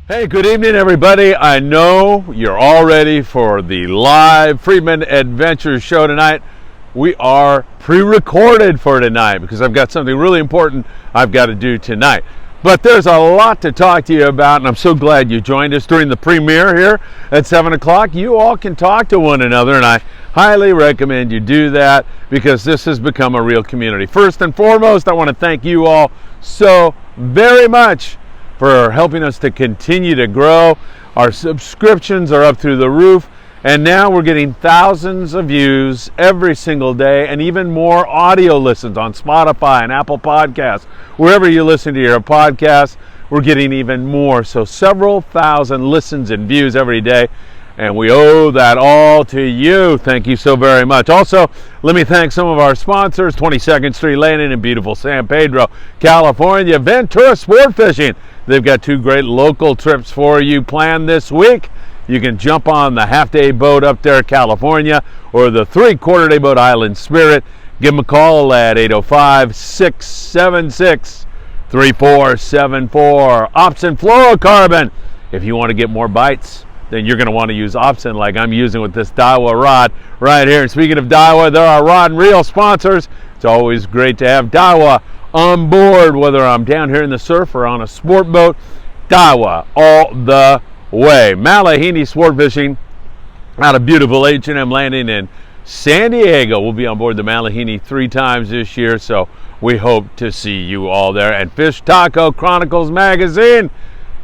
Hey, good evening, everybody. I know you're all ready for the live Friedman Adventures show tonight. We are pre-recorded for tonight because I've got something really important I've got to do tonight. But there's a lot to talk to you about, and I'm so glad you joined us during the premiere here at 7 o'clock. You all can talk to one another, and I highly recommend you do that because this has become a real community. First and foremost, I want to thank you all so very much for helping us to continue to grow. Our subscriptions are up through the roof, and now we're getting thousands of views every single day and even more audio listens on Spotify and Apple Podcasts. Wherever you listen to your podcast, we're getting even more. So several thousand listens and views every day, and we owe that all to you. Thank you so very much. Also, let me thank some of our sponsors, 22nd Street Landing in beautiful San Pedro, California, Ventura Sport Fishing. They've got two great local trips for you planned this week. You can jump on the half-day boat up there, California, or the three-quarter-day boat, Island Spirit. Give them a call at 805-676-3474. Opsin Fluorocarbon. If you want to get more bites, then you're going to want to use Opsin like I'm using with this Daiwa rod right here. And speaking of Daiwa, they're our rod and reel sponsors. It's always great to have Daiwa on board, whether I'm down here in the surf or on a sport boat. Daiwa all the way. Malahini Sport Fishing out of beautiful H&M Landing in San Diego. We'll be on board the Malahini 3 times this year, so we hope to see you all there. And Fish Taco Chronicles magazine.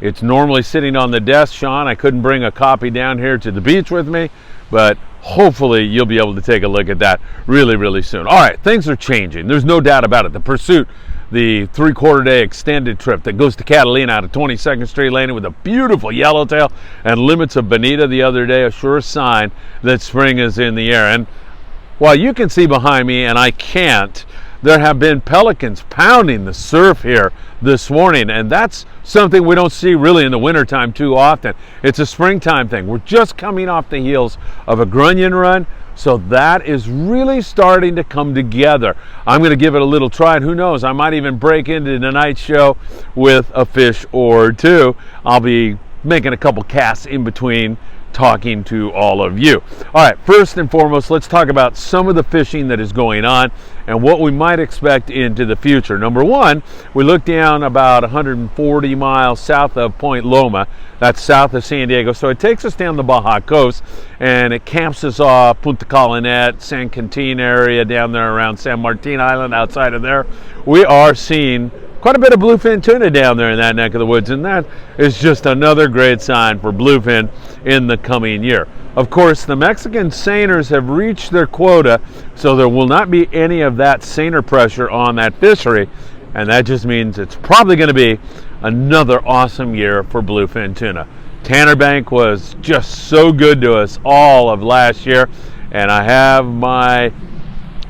It's normally sitting on the desk, Sean. I couldn't bring a copy down here to the beach with me, but hopefully you'll be able to take a look at that really, really soon. All right, things are changing. There's no doubt about it. The Pursuit, the three-quarter-day extended trip that goes to Catalina out of 22nd Street Landing with a beautiful yellowtail and limits of bonita the other day, a sure sign that spring is in the air. And while you can see behind me and I can't, there have been pelicans pounding the surf here this morning, and that's something we don't see really in the wintertime too often. It's a springtime thing. We're just coming off the heels of a grunion run, so that is really starting to come together. I'm going to give it a little try, and who knows, I might even break into tonight's show with a fish or two. I'll be making a couple casts in between talking to all of you. All right, first and foremost, let's talk about some of the fishing that is going on and what we might expect into the future. Number one, we look down about 140 miles south of Point Loma. That's south of San Diego. So it takes us down the Baja coast and it camps us off Punta Colonet, San Quintin area down there around San Martin Island. Outside of there, we are seeing quite a bit of bluefin tuna down there in that neck of the woods, and that is just another great sign for bluefin in the coming year. Of course, the Mexican seiners have reached their quota, so there will not be any of that seiner pressure on that fishery, and that just means it's probably going to be another awesome year for bluefin tuna. Tanner Bank was just so good to us all of last year, and I have my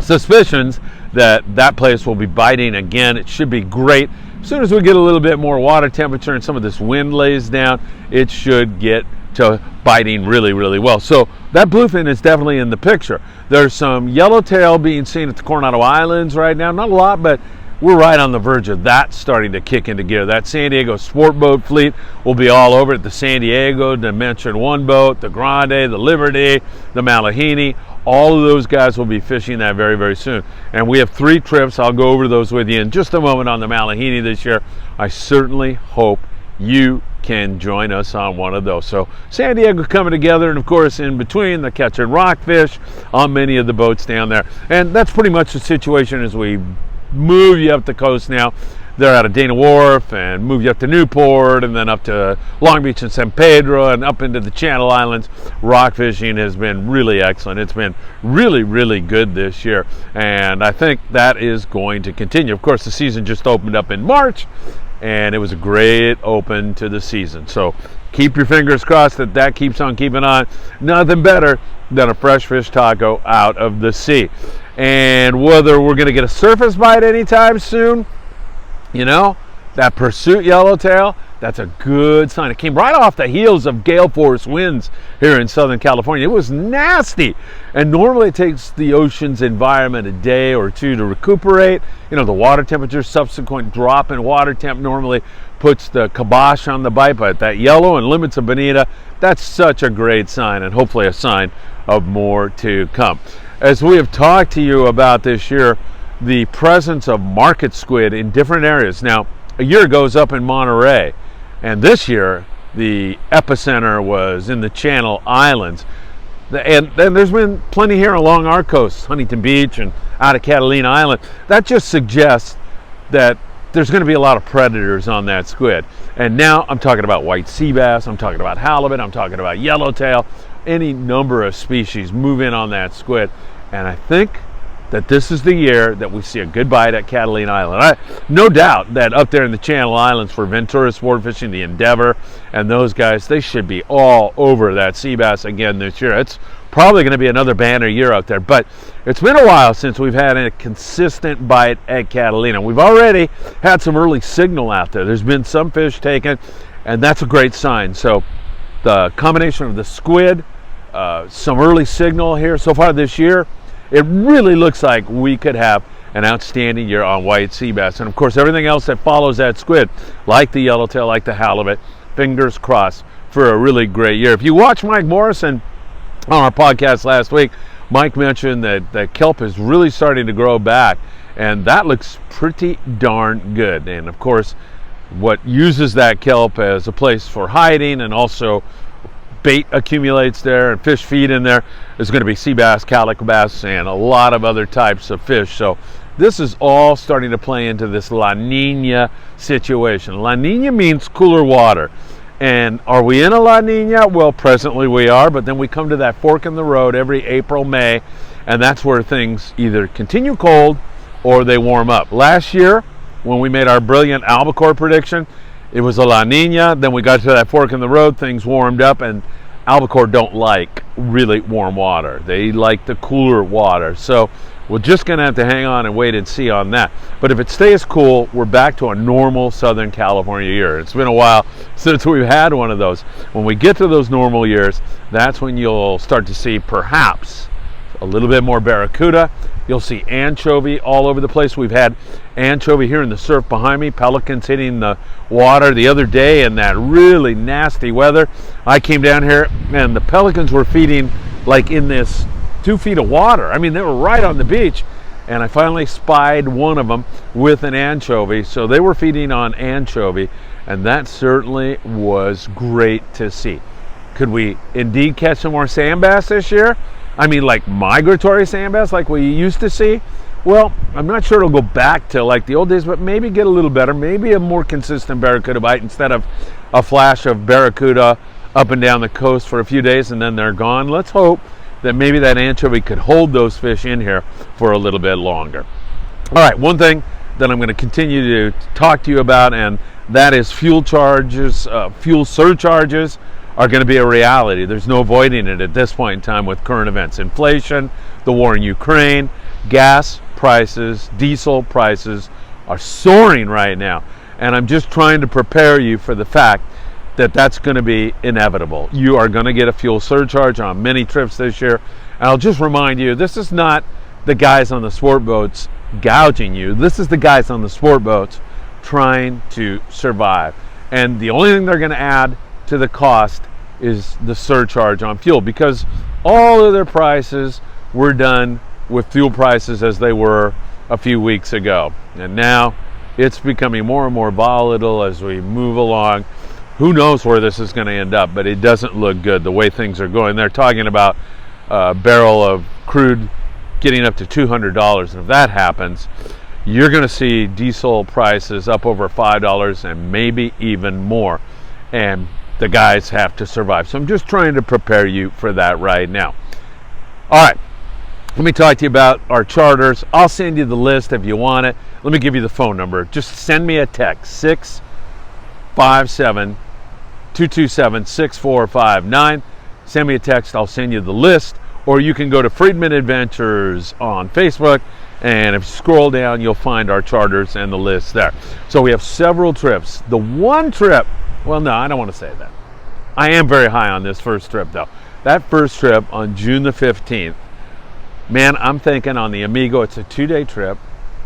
suspicions that that place will be biting again. It should be great. As soon as we get a little bit more water temperature and some of this wind lays down, it should get to biting really, really well. So that bluefin is definitely in the picture. There's some yellowtail being seen at the Coronado Islands right now. Not a lot, but we're right on the verge of that starting to kick into gear. That San Diego sport boat fleet will be all over it. The San Diego Dimension 1 boat, the Grande, the Liberty, the Malahini. All of those guys will be fishing that very, very soon. And we have 3 trips. I'll go over those with you in just a moment on the Malahini this year. I certainly hope you can join us on one of those. So San Diego coming together, and of course in between the catching rockfish on many of the boats down there. And that's pretty much the situation as we move you up the coast now. They're out of Dana Wharf and move you up to Newport and then up to Long Beach and San Pedro and up into the Channel Islands. Rock fishing has been really excellent. It's been really, really good this year, and I think that is going to continue. Of course, the season just opened up in March, and it was a great open to the season. So keep your fingers crossed that that keeps on keeping on. Nothing better than a fresh fish taco out of the sea. And whether we're going to get a surface bite anytime soon, you know, that Pursuit yellowtail, That's a good sign. It came right off the heels of gale force winds here in Southern California. It was nasty. And normally it takes the ocean's environment a day or two to recuperate. You know, the water temperature, subsequent drop in water temp normally puts the kibosh on the bite, but that yellow and limits of bonita, that's such a great sign, and hopefully a sign of more to come. As we have talked to you about this year, the presence of market squid in different areas. Now, a year ago it was up in Monterey, and this year the epicenter was in the Channel Islands. And there's been plenty here along our coast, Huntington Beach and out of Catalina Island. That just suggests that there's going to be a lot of predators on that squid. And now I'm talking about white sea bass, I'm talking about halibut, I'm talking about yellowtail, any number of species move in on that squid. And I think that this is the year that we see a good bite at Catalina Island. No doubt that up there in the Channel Islands for Ventura Sport Fishing, the Endeavor, and those guys, they should be all over that sea bass again this year. It's probably going to be another banner year out there, but it's been a while since we've had a consistent bite at Catalina. We've already had some early signal out there. There's been some fish taken, and that's a great sign. So the combination of the squid, some early signal here so far this year, it really looks like we could have an outstanding year on white sea bass. And of course, everything else that follows that squid, like the yellowtail, like the halibut, fingers crossed for a really great year. If you watch Mike Morrison on our podcast last week, Mike mentioned that the kelp is really starting to grow back, and that looks pretty darn good. And of course, what uses that kelp as a place for hiding and also bait accumulates there and fish feed in there is going to be sea bass, calico bass, and a lot of other types of fish. So this is all starting to play into this La Nina situation. La Nina means cooler water. And are we in a La Nina? Well, presently we are, but then we come to that fork in the road every April, May, and that's where things either continue cold or they warm up. Last year, when we made our brilliant albacore prediction, it was a La Nina, then we got to that fork in the road, things warmed up, and albacore don't like really warm water. They like the cooler water. So we're just going to have to hang on and wait and see on that. But if it stays cool, we're back to a normal Southern California year. It's been a while since we've had one of those. When we get to those normal years, that's when you'll start to see perhaps a little bit more barracuda. You'll see anchovy all over the place. We've had anchovy here in the surf behind me, pelicans hitting the water the other day in that really nasty weather. I came down here and the pelicans were feeding like in this 2 feet of water. I mean, they were right on the beach, and I finally spied one of them with an anchovy. So they were feeding on anchovy, and that certainly was great to see. Could we indeed catch some more sand bass this year? I mean, like migratory sand bass like we used to see? Well, I'm not sure it'll go back to like the old days, but maybe get a little better, maybe a more consistent barracuda bite instead of a flash of barracuda up and down the coast for a few days and then they're gone. Let's hope that maybe that anchovy could hold those fish in here for a little bit longer. All right, one thing that I'm going to continue to talk to you about, and that is fuel charges, fuel surcharges are going to be a reality. There's no avoiding it at this point in time with current events. Inflation, the war in Ukraine, gas prices, diesel prices are soaring right now. And I'm just trying to prepare you for the fact that that's going to be inevitable. You are going to get a fuel surcharge on many trips this year. And I'll just remind you, this is not the guys on the sport boats gouging you. This is the guys on the sport boats trying to survive. And the only thing they're going to add to the cost is the surcharge on fuel, because all of their prices were done with fuel prices as they were a few weeks ago. And now it's becoming more and more volatile as we move along. Who knows where this is going to end up, but it doesn't look good the way things are going. They're talking about a barrel of crude getting up to $200, and if that happens, you're going to see diesel prices up over $5 and maybe even more. And the guys have to survive. So I'm just trying to prepare you for that right now. All right, let me talk to you about our charters. I'll send you the list if you want it. Let me give you the phone number. Just send me a text, 657-227-6459. Send me a text, I'll send you the list. Or you can go to Friedman Adventures on Facebook, and if you scroll down, you'll find our charters and the list there. So we have several trips. The one trip Well, no, I don't want to say that. I am very high on this first trip, though. That first trip on June the 15th, man, I'm thinking on the Amigo, it's a 2-day trip.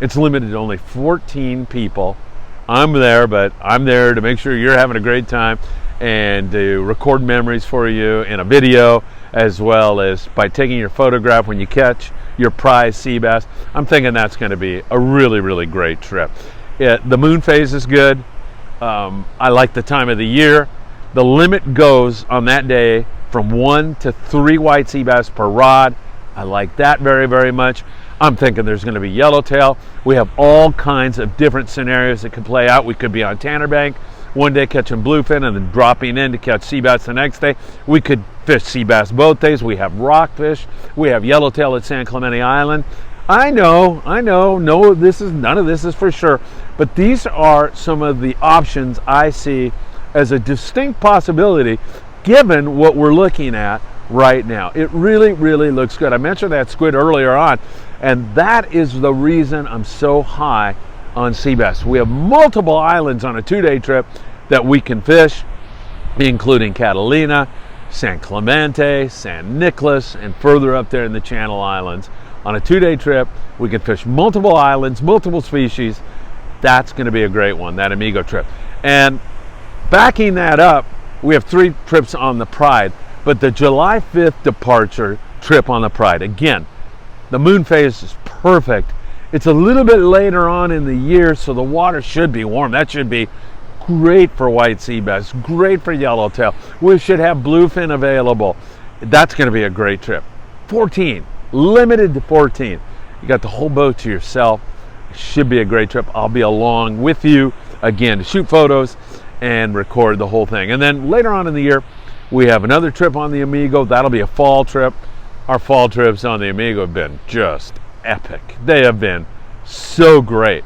It's limited to only 14 people. I'm there, but I'm there to make sure you're having a great time and to record memories for you in a video, as well as by taking your photograph when you catch your prize sea bass. I'm thinking that's going to be a really, really great trip. The moon phase is good. I like the time of the year. The limit goes on that day from 1 to 3 white sea bass per rod. I like that very, very much. I'm thinking there's going to be yellowtail. We have all kinds of different scenarios that could play out. We could be on Tanner Bank one day catching bluefin and then dropping in to catch sea bass the next day. We could fish sea bass both days. We have rockfish. We have yellowtail at San Clemente Island. I know, no, none of this is for sure, but these are some of the options I see as a distinct possibility given what we're looking at right now. It really, really looks good. I mentioned that squid earlier on, and that is the reason I'm so high on sea bass. We have multiple islands on a 2-day trip that we can fish, including Catalina, San Clemente, San Nicolas, and further up there in the Channel Islands. On a 2-day trip, we can fish multiple islands, multiple species. That's going to be a great one, that Amigo trip. And backing that up, we have 3 trips on the Pride, but the July 5th departure trip on the Pride, again, the moon phase is perfect. It's a little bit later on in the year, so the water should be warm. That should be great for white sea bass, great for yellowtail. We should have bluefin available. That's going to be a great trip. 14, limited to 14. You got the whole boat to yourself. It should be a great trip. I'll be along with you again to shoot photos and record the whole thing. And then later on in the year, we have another trip on the Amigo. That'll be a fall trip. Our fall trips on the Amigo have been just epic. They have been so great.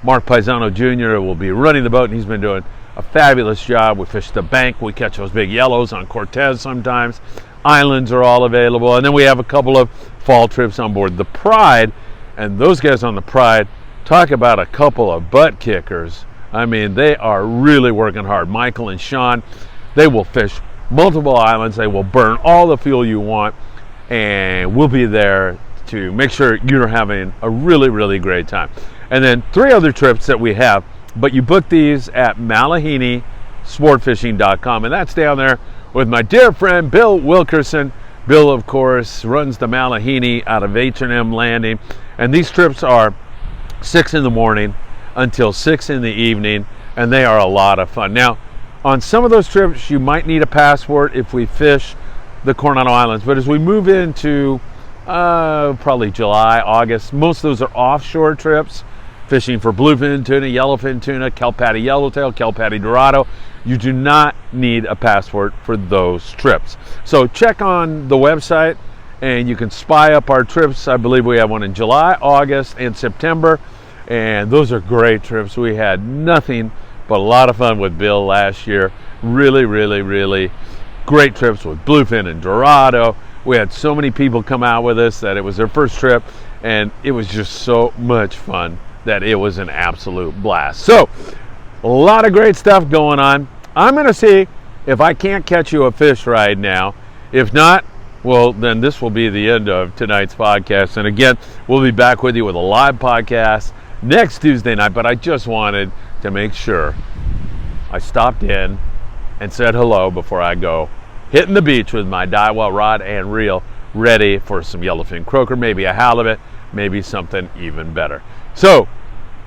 Mark Paisano Jr. will be running the boat, and he's been doing a fabulous job. We fish the bank. We catch those big yellows on Cortez sometimes. Islands are all available. And then we have a couple of fall trips on board the Pride. And those guys on the Pride, talk about a couple of butt kickers. I mean, they are really working hard. Michael and Sean, they will fish multiple islands. They will burn all the fuel you want. And we'll be there to make sure you're having a really, really great time. And then 3 other trips that we have, but you book these at MalahineSportFishing.com, and that's down there with my dear friend Bill Wilkerson. Bill, of course, runs the Malahine out of H&M Landing, and these trips are 6 in the morning until 6 in the evening, and they are a lot of fun. Now, on some of those trips, you might need a passport if we fish the Coronado Islands, but as we move into probably July, August, most of those are offshore trips, fishing for bluefin tuna, yellowfin tuna, kelp patty yellowtail, kelp patty dorado. You do not need a passport for those trips. So check on the website and you can spy up our trips. I believe we have one in July, August, and September, and those are great trips. We had nothing but a lot of fun with Bill last year. Really, really, really great trips with bluefin and dorado. We had so many people come out with us that it was their first trip, and it was just so much fun that it was an absolute blast. So, a lot of great stuff going on. I'm going to see if I can't catch you a fish right now. If not, well, then this will be the end of tonight's podcast. And again, we'll be back with you with a live podcast next Tuesday night. But I just wanted to make sure I stopped in and said hello before I go hitting the beach with my Daiwa rod and reel, ready for some yellowfin croaker, maybe a halibut, maybe something even better. So,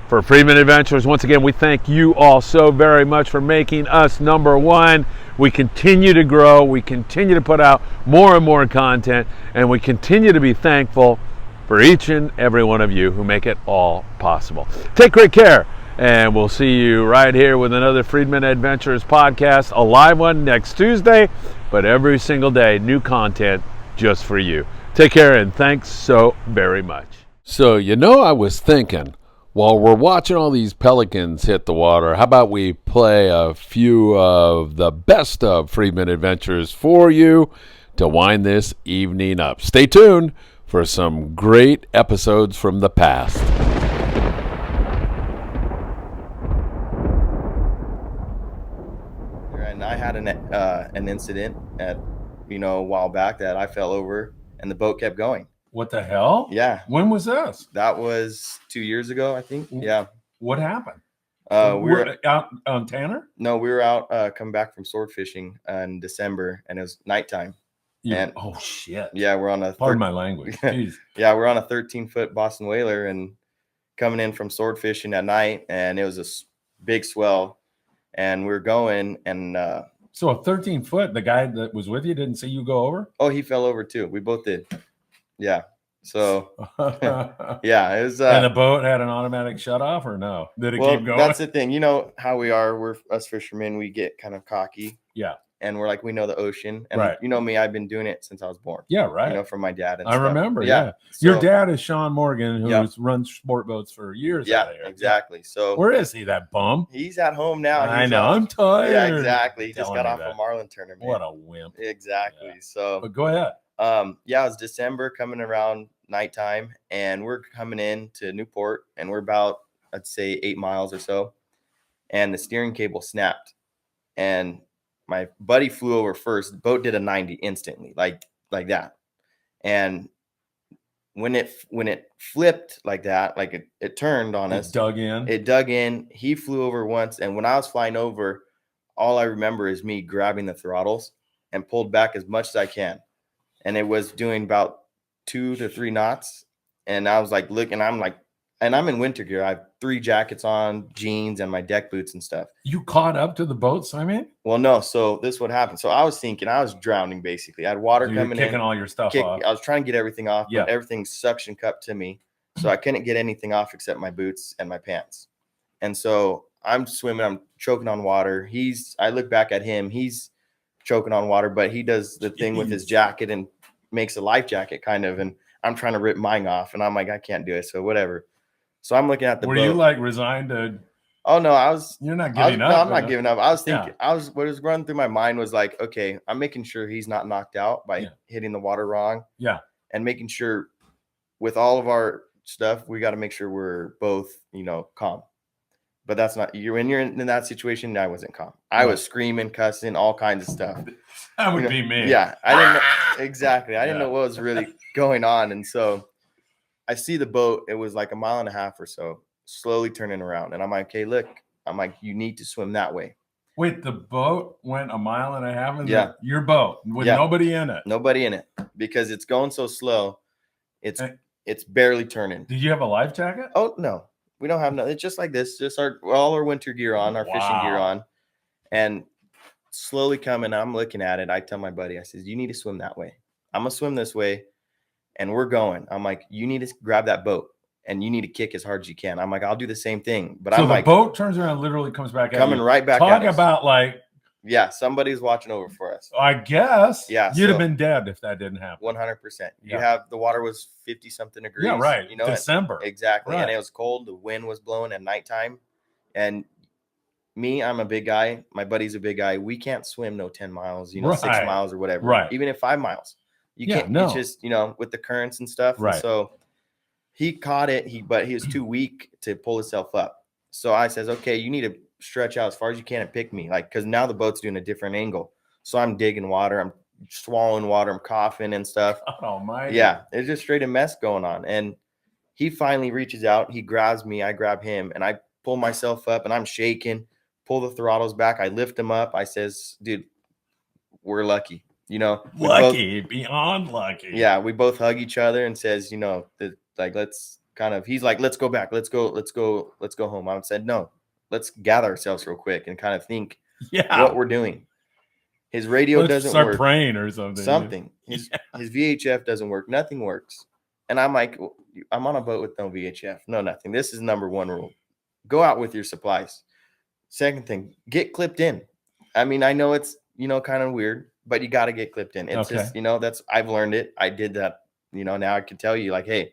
for Friedman Adventures, once again, we thank you all so very much for making us number one. We continue to grow, we continue to put out more and more content, and we continue to be thankful for each and every one of you who make it all possible. Take great care, and we'll see you right here with another Friedman Adventures podcast, a live one next Tuesday, but every single day, new content just for you. Take care, and thanks so very much. So, I was thinking, while we're watching all these pelicans hit the water, how about we play a few of the best of Friedman Adventures for you to wind this evening up. Stay tuned for some great episodes from the past. And I had an incident at, a while back that I fell over and the boat kept going. What the hell? Yeah. When was this? That was 2 years ago, I think. Yeah. What happened? We were out on Tanner? No, we were out coming back from sword fishing in December, and it was nighttime. And oh shit! Yeah, we're on a pardon my language. Yeah, we're on a 13-foot Boston whaler and coming in from sword fishing at night, and it was a big swell, and we were going, and so a 13-foot. The guy that was with you didn't see you go over? Oh, he fell over too. We both did. Yeah. So yeah, it was. And the boat had an automatic shut off, or no? Did it keep going? That's the thing. You know how we are. We're us fishermen. We get kind of cocky. Yeah. And we're like, we know the ocean. And right. You know me, I've been doing it since I was born. Yeah, right. You know, from my dad. And I remember. Yeah. So, your dad is Sean Morgan, who's run sport boats for years. Yeah, exactly. So where is he, that bum? He's at home now. I know. I'm tired. Yeah, exactly. He just got off a Marlin tournament. What a wimp. Exactly. Yeah. So but go ahead. Yeah, it was December coming around nighttime, and we're coming in to Newport, and we're about, I'd say, 8 miles or so, and the steering cable snapped, and my buddy flew over first. The boat did a 90 instantly, like that. And when it flipped like that, like it turned on us. It dug in. He flew over once, and when I was flying over, all I remember is me grabbing the throttles and pulled back as much as I can. And it was doing about 2 to 3 knots. And I was like, looking, and I'm in winter gear. I have 3 jackets on, jeans, and my deck boots and stuff. You caught up to the boat, Simon? Well, no. So this would happen. So I was thinking I was drowning, basically. I had water coming in. Kicking all your stuff off. I was trying to get everything off. Yeah. But everything's suction cupped to me. So I couldn't get anything off except my boots and my pants. And so I'm swimming. I'm choking on water. I look back at him. He's choking on water, but he does the thing with his jacket and makes a life jacket kind of. And I'm trying to rip mine off. And I'm like, I can't do it. So whatever. So I'm looking at the boat. Were you like resigned to? Oh no, I was. You're not giving up. No, I'm not giving up. I was thinking. Yeah. What was running through my mind was like, okay, I'm making sure he's not knocked out by hitting the water wrong. Yeah. And making sure with all of our stuff, we got to make sure we're both, calm. But that's not you. When you're in that situation, I wasn't calm. I was screaming, cussing, all kinds of stuff. That would be me. Yeah, I didn't know, exactly. I didn't know what was really going on, and so I see the boat. It was like 1.5 miles or so, slowly turning around. And I'm like, okay, look. I'm like, you need to swim that way. Wait, the boat went 1.5 miles? Yeah. Your boat with nobody in it? Nobody in it because it's going so slow. It's barely turning. Did you have a life jacket? Oh, no. We don't have nothing. It's just like this. Just all our winter gear on, our fishing gear on. And slowly coming, I'm looking at it. I tell my buddy, I says, you need to swim that way. I'm going to swim this way. And we're going. I'm like, you need to grab that boat and you need to kick as hard as you can. I'm like, I'll do the same thing. But so I'm like, the boat turns around, literally comes back at coming you. right back at us. Talk about like, yeah, somebody's watching over for us. I guess. Yeah. You'd have been dead if that didn't happen. 100%. You have the water was 50-something degrees. Yeah, right. December. Exactly. Right. And it was cold. The wind was blowing at nighttime. And me, I'm a big guy. My buddy's a big guy. We can't swim no 10 miles, 6 miles or whatever. Right. Even if 5 miles. You can't. No. It's just, with the currents and stuff. Right. And so he caught it, but he was too weak to pull himself up. So I says, okay, you need to stretch out as far as you can and pick me. Because now the boat's doing a different angle. So I'm digging water. I'm swallowing water. I'm coughing and stuff. Oh, my. Yeah. It's just straight a mess going on. And he finally reaches out. He grabs me. I grab him. And I pull myself up. And I'm shaking. Pull the throttles back. I lift him up. I says, dude, we're lucky. Lucky, beyond lucky. Yeah, we both hug each other and says, let's kind of. He's like, let's go back, let's go home. I said, no, let's gather ourselves real quick and kind of think what we're doing. His radio doesn't work. Start praying or something. His VHF doesn't work. Nothing works. And I'm like, I'm on a boat with no VHF, no nothing. This is number 1 rule. Go out with your supplies. Second thing, get clipped in. I mean, I know it's kind of weird. But you got to get clipped in. It's just, that's, I've learned it. I did that, now I can tell you like, hey,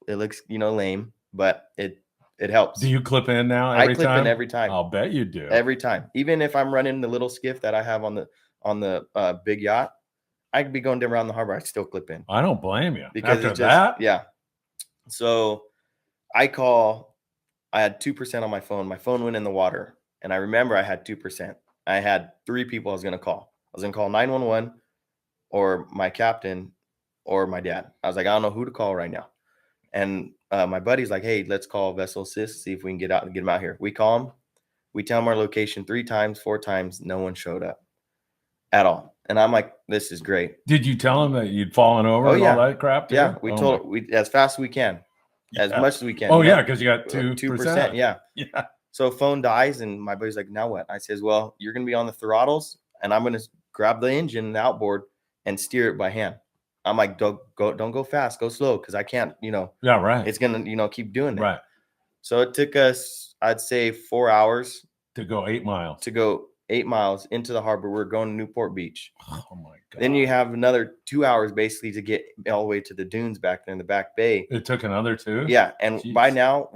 it looks, lame, but it helps. Do you clip in now I clip in every time. I'll bet you do. Every time. Even if I'm running the little skiff that I have on the big yacht, I could be going around the harbor. I still clip in. I don't blame you. Because after that? Yeah. So I had 2% on my phone. My phone went in the water. And I remember I had 2%. I had 3 people I was going to call. I was going to call 911 or my captain or my dad. I was like, I don't know who to call right now. And my buddy's like, hey, let's call Vessel Assist, see if we can get him out here. We call him. We tell him our location 3 times, 4 times. No one showed up at all. And I'm like, this is great. Did you tell him that you'd fallen over and all that crap too? Yeah, we told we as fast as we can, as much as we can. Oh, yeah, because you got 2%. Yeah. Yeah. So phone dies, and my buddy's like, now what? I says, well, you're going to be on the throttles, and I'm going to grab the engine and the outboard and steer it by hand. I'm like, don't go fast, go slow, because I can't, Yeah, right. it's going to, keep doing that. Right. So it took us, I'd say, 4 hours to go 8 miles. To go 8 miles into the harbor. We're going to Newport Beach. Oh my God. Then you have another 2 hours basically to get all the way to the dunes back there in the back bay. It took another 2? Yeah. And by now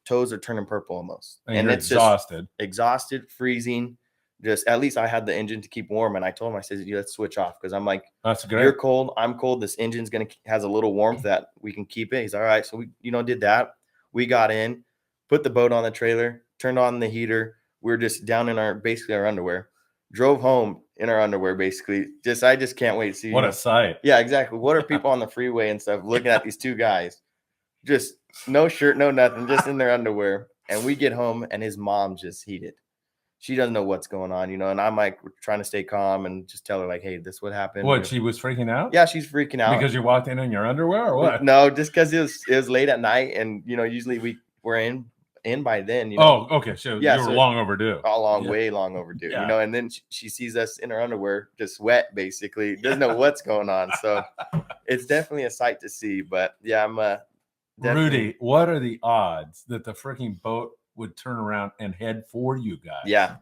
toes are turning purple almost. And it's exhausted. Exhausted, freezing. Just at least I had the engine to keep warm. And I told him, I said, let's switch off. Because I'm like, that's great. You're cold. I'm cold. This engine's has a little warmth that we can keep it. He's all right. So we, did that. We got in, put the boat on the trailer, turned on the heater. We were just down in basically our underwear. Drove home in our underwear, basically. I just can't wait to see. What a sight. Yeah, exactly. What are people on the freeway and stuff looking at these 2 guys? Just no shirt, no nothing, just in their underwear. And we get home, and his mom just heated. She doesn't know what's going on, and I'm like trying to stay calm and just tell her, like, hey, this what happened. What, she was freaking out? Yeah, she's freaking out. Because you walked in your underwear or what? No, just because it was late at night, and, usually we're in by then. Oh, okay. So you were long overdue. Way long overdue. Yeah. And then she sees us in our underwear, just wet, basically. Doesn't know what's going on. So it's definitely a sight to see. But yeah, I'm Rudy, what are the odds that the freaking boat would turn around and head for you guys? Yeah,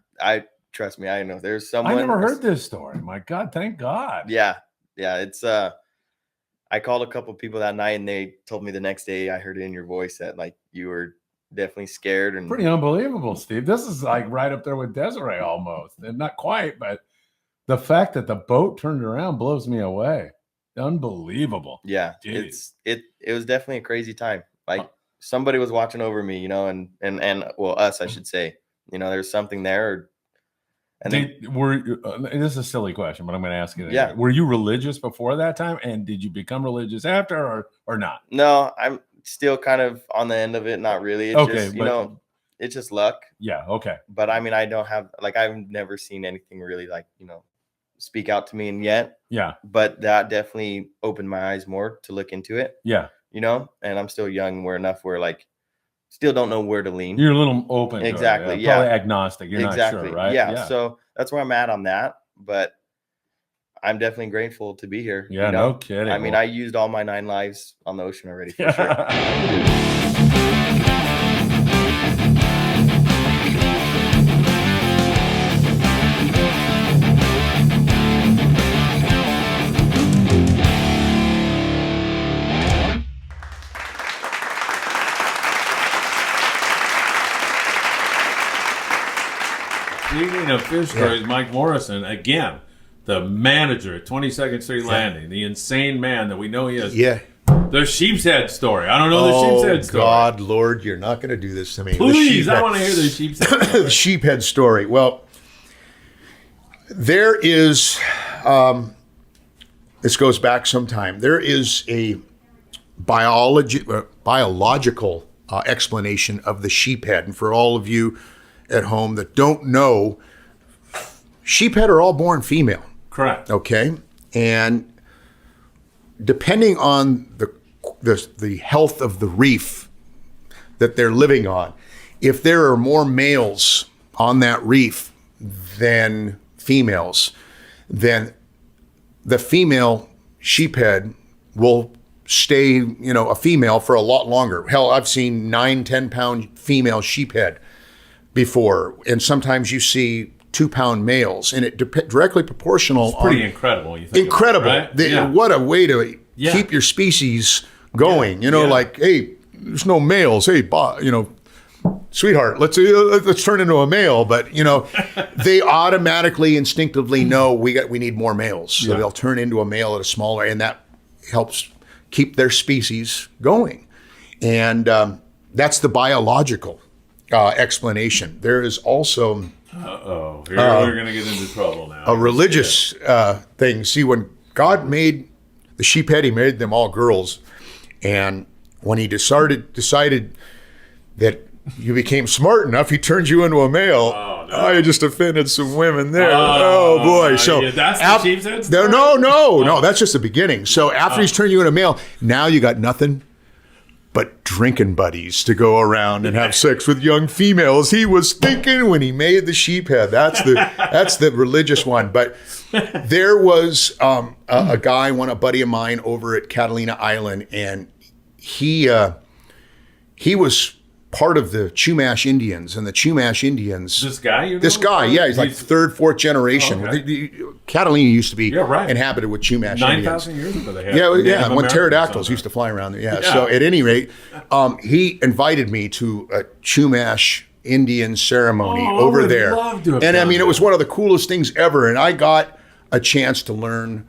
trust me, I know. There's someone. I never heard this story. My God, thank God. Yeah. It's I called a couple people that night, and they told me the next day, I heard it in your voice that like you were definitely scared. And pretty unbelievable, Steve. This is like right up there with Desiree almost, and not quite, but the fact that the boat turned around blows me away. Unbelievable. Yeah. Jeez. It was definitely a crazy time. Like somebody was watching over me, and well, us, I should say, there's something there. And this is a silly question, but I'm going to ask it. Yeah. Anyway. Were you religious before that time, and did you become religious after, or not? No, I'm still kind of on the end of it. Not really. It's just, it's just luck. Yeah. Okay. But I mean, I don't have, like, I've never seen anything really like, speak out to me yet. Yeah. But that definitely opened my eyes more to look into it. Yeah. And I'm still young where like, still don't know where to lean. You're a little open. Exactly. Yeah. Probably agnostic. You're not sure, right? Yeah. So that's where I'm at on that. But I'm definitely grateful to be here. Yeah, no kidding. I mean, I used all my 9 lives on the ocean already, for sure. Speaking of fish stories, Mike Morrison, again, the manager at 22nd Street Landing, the insane man that we know he is. Yeah. The sheep's head story. I don't know the sheep's head story. God, Lord, you're not going to do this to me. Please, I want to hear the sheep's head story. The sheephead story. Well, there is, this goes back some time. There is a biological explanation of the sheephead. And for all of you at home that don't know, sheephead are all born female. Correct. Okay. And depending on the health of the reef that they're living on, if there are more males on that reef than females, then the female sheephead will stay, a female for a lot longer. Hell, I've seen 9-10 pound female sheephead before, and sometimes you see 2-pound males, and it directly proportional. It's pretty incredible. You think incredible. About it, right? What a way to keep your species going. Like, hey, there's no males. Hey, sweetheart, let's turn into a male. But they automatically, instinctively know we need more males, so they'll turn into a male at a smaller, and that helps keep their species going. And that's the biological explanation. There is also Uh-oh. Here we're going to get into trouble now. A religious thing. See, when God made the sheephead, he made them all girls. And when he decided that you became smart enough, he turned you into a male. Oh, no. I just offended some women there. Oh boy! So yeah, that's the sheep's head story? No. That's just the beginning. So after he's turned you into a male, now you got nothing but drinking buddies to go around and have sex with young females. He was thinking when he made the sheephead. That's the religious one. But there was a guy, a buddy of mine over at Catalina Island, and he was part of the Chumash Indians, and the Chumash Indians. This guy, yeah, he's like third, fourth generation. Okay. Catalina used to be right. inhabited with Chumash 9,000 Indians. years ago they had. Yeah. When pterodactyls used to fly around there. Yeah. So at any rate, he invited me to a Chumash Indian ceremony over there, and I mean it was one of the coolest things ever. And I got a chance to learn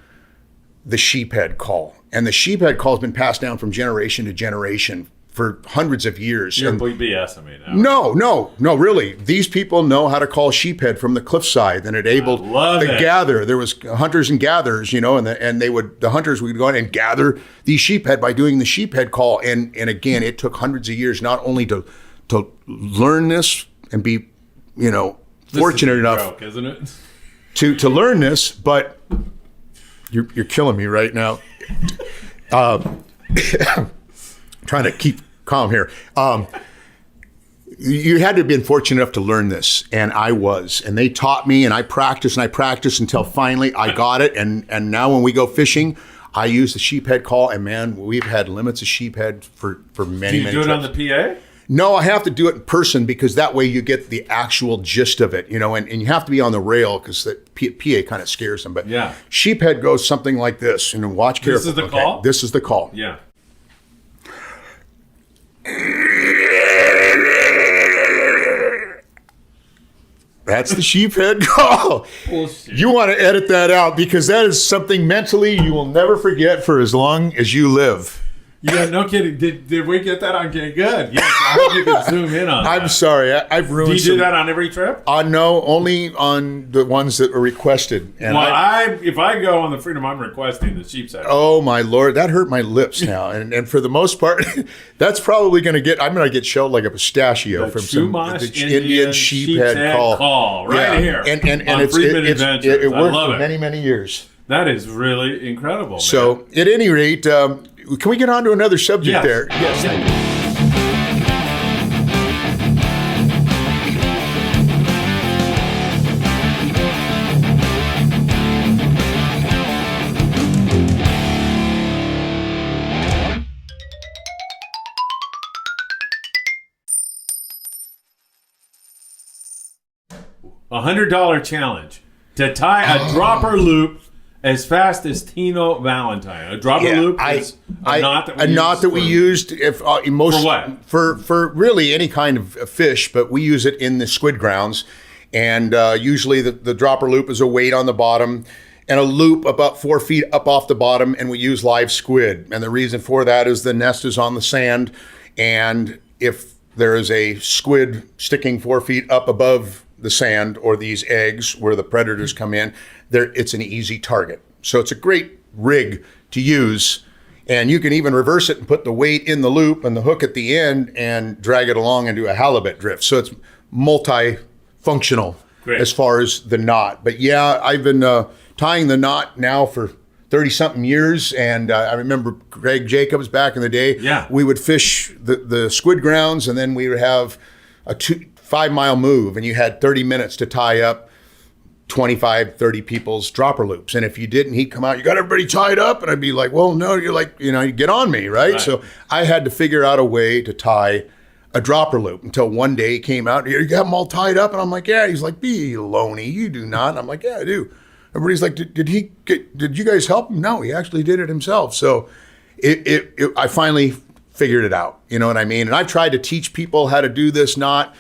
the sheephead call, and the sheephead call has been passed down from generation to generation for hundreds of years. You're BSing me now. No, really. These people know how to call sheephead from the cliffside, and it enabled the gather. There was hunters and gatherers, and the hunters would go in and gather these sheephead by doing the sheephead call. And again, it took hundreds of years not only to learn this and be, fortunate enough, isn't it? to learn this, but you're killing me right now. Trying to keep calm here. You had to have been fortunate enough to learn this, and I was. And they taught me, and I practiced until finally I got it. And now when we go fishing, I use the sheephead call, and man, we've had limits of sheephead for many, many Do you do it trips. on the PA? No, I have to do it in person because that way you get the actual gist of it, and you have to be on the rail because the PA kind of scares them. But yeah. Sheephead goes something like this, and watch carefully. This is the call? This is the call. Yeah. That's the sheephead call. Bullshit. You want to edit that out because that is something mentally you will never forget for as long as you live. Yeah, no kidding. Did we get that on? Okay, good. Yes, I hope you can zoom in on that. I'm sorry. I've ruined Do you do that on every trip? No, only on the ones that were requested. And if I go on the Freedom, I'm requesting the sheep's head. Oh, my Lord. That hurt my lips now. and for the most part, that's probably going to get, I'm going to get shelled like a pistachio from some Indian sheephead call. Right here. And on Friedman Adventures. It worked for it. many, many years. That is really incredible, man. So, at any rate, can we get on to another subject there? Yes. $100 challenge to tie a dropper loop as fast as Tino Valentine. A dropper loop is a knot that we used if most for what? For really any kind of fish, but we use it in the squid grounds, and usually the dropper loop is a weight on the bottom and a loop about 4 feet up off the bottom, and we use live squid. And the reason for that is the nest is on the sand, and if there is a squid sticking 4 feet up above the sand or these eggs where the predators come in, it's an easy target. So it's a great rig to use, and you can even reverse it and put the weight in the loop and the hook at the end and drag it along and do a halibut drift. So it's multi-functional as far as the knot. But yeah, I've been tying the knot now for 30-something years, and I remember Greg Jacobs back in the day. Yeah. We would fish the squid grounds, and then we would have a 5-mile move, and you had 30 minutes to tie up 25, 30 people's dropper loops. And if you didn't, he'd come out, you got everybody tied up? And I'd be like, well, no, you're like, you get on me, right? So I had to figure out a way to tie a dropper loop until one day he came out, you got them all tied up? And I'm like, yeah. He's like, be loney, you do not. And I'm like, yeah, I do. Everybody's like, did you guys help him? No, he actually did it himself. So I finally figured it out, you know what I mean? And I've tried to teach people how to do this knot,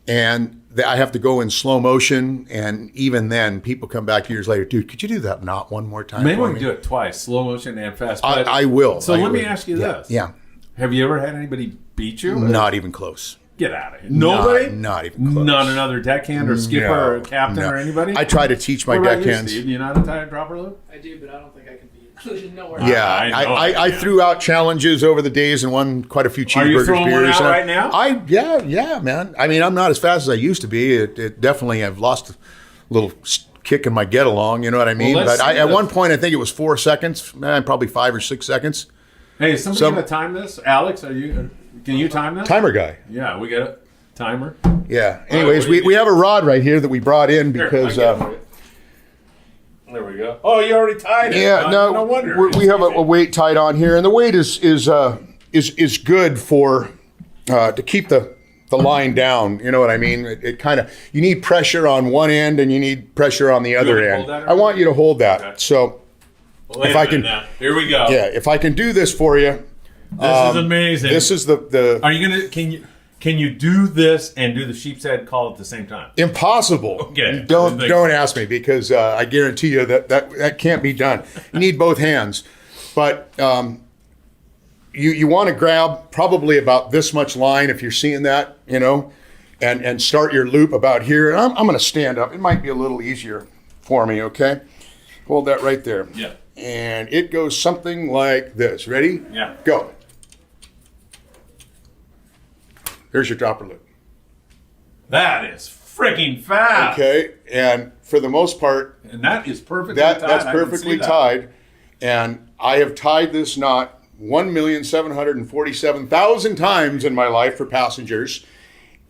and I have to go in slow motion, and even then, people come back years later, dude, could you do that knot one more time? Maybe we can do it twice, slow motion and fast. I will. So let me ask you this. Yeah. Have you ever had anybody beat you? Not even close. Get out of here. Nobody? Not even close. Not another deckhand or skipper or captain no. or anybody? I try to teach my What about you, deckhands. Steve? Do you know how to tie a dropper loop? I do, but I don't think I can beat nowhere. Yeah, I I threw out challenges over the days and won quite a few cheeseburgers. Are you throwing one beers. out right now? Yeah, man. I mean, I'm not as fast as I used to be. It definitely, I've lost a little kick in my get along. You know what I mean? let's But see at this. one point, I think it was 4 seconds, probably 5 or 6 seconds. Hey, is somebody going to time this? Alex, can you time this? Timer guy. Yeah, we get it. Timer. Yeah. Anyways, we have a rod right here that we brought in because. Here, I get it. There we go. Oh, you already tied it. Yeah, No wonder. we have a weight tied on here, and the weight is good for to keep the line down. You know what I mean? It kind of, you need pressure on one end and you need pressure on the other want me to end. hold that or I want you to hold that. Okay. So Wait if a I minute can, now. Here we go. yeah, if I can do this for you, This is amazing. this is the Are you gonna? Can you do this and do the sheep's head call at the same time? impossible. Okay. Don't ask me because I guarantee you that can't be done. You need both hands, but you want to grab probably about this much line if you're seeing that, you know, and start your loop about here. And I'm going to stand up. It might be a little easier for me. Okay, hold that right there. Yeah. And it goes something like this. Ready? Yeah. Go. There's your dropper loop. That is freaking fast. Okay, and for the most part, And that is perfectly tied. that's I can perfectly see that. tied. And I have tied this knot 1,747,000 times in my life for passengers,